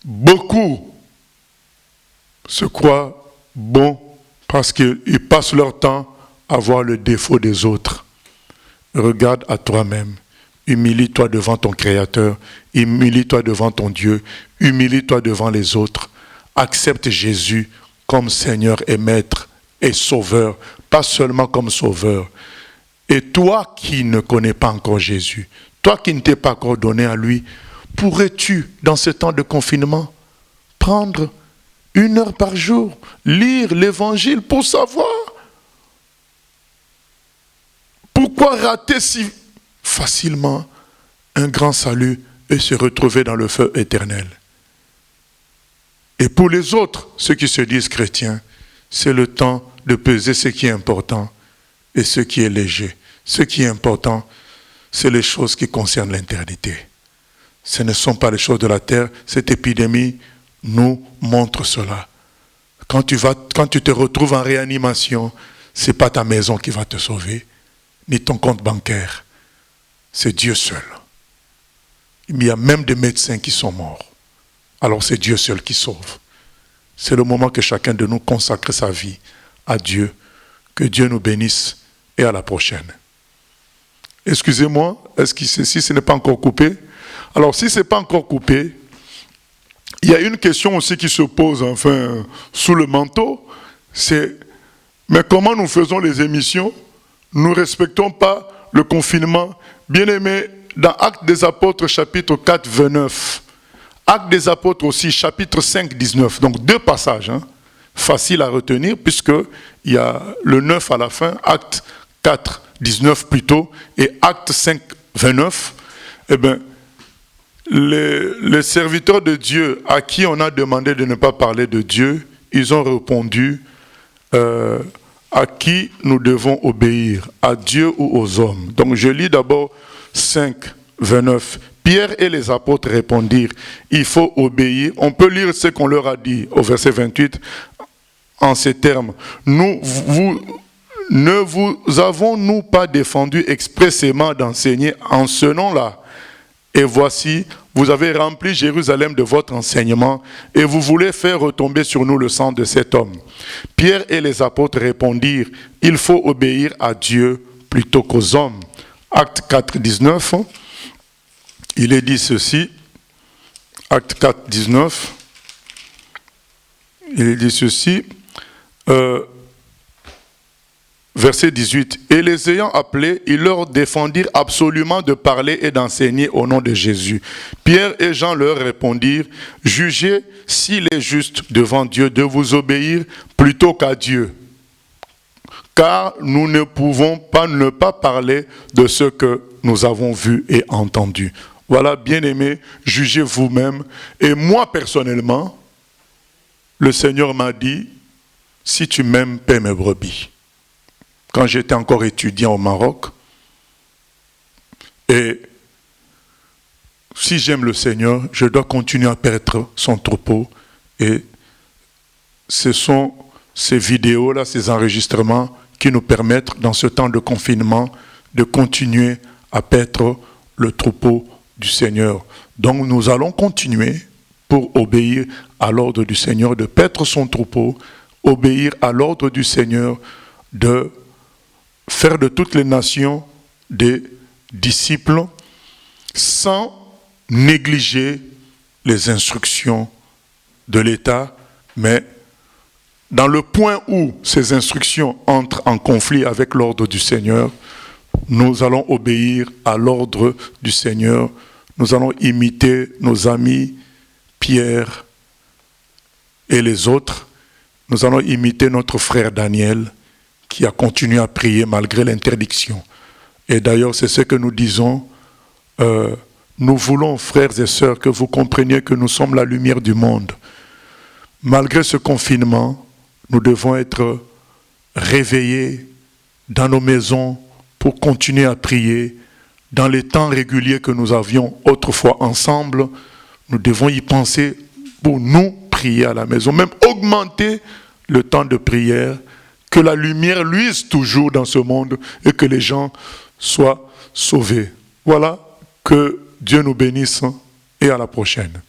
Beaucoup se croient bons parce qu'ils passent leur temps à voir le défaut des autres. Regarde à toi-même. Humilie-toi devant ton Créateur, humilie-toi devant ton Dieu, humilie-toi devant les autres. Accepte Jésus comme Seigneur et Maître et Sauveur, pas seulement comme Sauveur. Et toi qui ne connais pas encore Jésus, toi qui ne t'es pas encore donné à lui, pourrais-tu, dans ce temps de confinement, prendre 1 heure par jour, lire l'Évangile pour savoir? Pourquoi rater si facilement un grand salut et se retrouver dans le feu éternel? Et pour les autres, ceux qui se disent chrétiens, c'est le temps de peser ce qui est important et ce qui est léger. Ce qui est important, c'est les choses qui concernent l'éternité. Ce ne sont pas les choses de la terre. Cette épidémie nous montre cela. Quand tu te retrouves en réanimation, ce n'est pas ta maison qui va te sauver, ni ton compte bancaire. C'est Dieu seul. Il y a même des médecins qui sont morts. Alors c'est Dieu seul qui sauve. C'est le moment que chacun de nous consacre sa vie à Dieu. Que Dieu nous bénisse et à la prochaine. Excusez-moi, est-ce que si ce n'est pas encore coupé? Alors si ce n'est pas encore coupé, il y a une question aussi qui se pose sous le manteau, c'est mais comment nous faisons les émissions? Nous ne respectons pas le confinement. Bien-aimés, dans Actes des Apôtres, chapitre 4, 29, Actes des Apôtres aussi, chapitre 5, 19, donc 2 passages, faciles à retenir, puisqu'il y a le 9 à la fin, Actes 4, 19 plutôt, et Actes 5, 29, eh bien, les serviteurs de Dieu à qui on a demandé de ne pas parler de Dieu, ils ont répondu à qui nous devons obéir, à Dieu ou aux hommes. Donc je lis d'abord 5, 29. Pierre et les apôtres répondirent, il faut obéir. On peut lire ce qu'on leur a dit au verset 28 en ces termes. Ne vous avons-nous pas défendu expressément d'enseigner en ce nom-là? Et voici, vous avez rempli Jérusalem de votre enseignement et vous voulez faire retomber sur nous le sang de cet homme. Pierre et les apôtres répondirent, il faut obéir à Dieu plutôt qu'aux hommes. Acte 4, 19, il est dit ceci, Acte 4, 19, il dit ceci, verset 18, « Et les ayant appelés, ils leur défendirent absolument de parler et d'enseigner au nom de Jésus. Pierre et Jean leur répondirent, « Jugez s'il est juste devant Dieu de vous obéir plutôt qu'à Dieu. Car nous ne pouvons pas ne pas parler de ce que nous avons vu et entendu. » Voilà, bien-aimés, jugez vous-même. Et moi, personnellement, le Seigneur m'a dit, « Si tu m'aimes, paie mes brebis. » Quand j'étais encore étudiant au Maroc, et si j'aime le Seigneur, je dois continuer à paître son troupeau. Et ce sont ces vidéos-là, ces enregistrements qui nous permettent, dans ce temps de confinement, de continuer à paître le troupeau du Seigneur. Donc nous allons continuer pour obéir à l'ordre du Seigneur, de paître son troupeau, obéir à l'ordre du Seigneur, de faire de toutes les nations des disciples sans négliger les instructions de l'État, mais dans le point où ces instructions entrent en conflit avec l'ordre du Seigneur, nous allons obéir à l'ordre du Seigneur. Nous allons imiter nos amis Pierre et les autres. Nous allons imiter notre frère Daniel, qui a continué à prier malgré l'interdiction. Et d'ailleurs, c'est ce que nous disons. Nous voulons, frères et sœurs, que vous compreniez que nous sommes la lumière du monde. Malgré ce confinement, nous devons être réveillés dans nos maisons pour continuer à prier. Dans les temps réguliers que nous avions autrefois ensemble, nous devons y penser pour nous prier à la maison, même augmenter le temps de prière, que la lumière luise toujours dans ce monde et que les gens soient sauvés. Voilà, que Dieu nous bénisse et à la prochaine.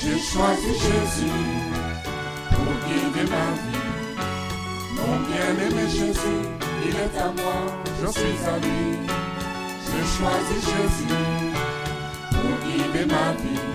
J'ai choisi Jésus pour guider ma vie. Mon bien-aimé Jésus, il est à moi, je suis à lui. J'ai choisi Jésus pour guider ma vie.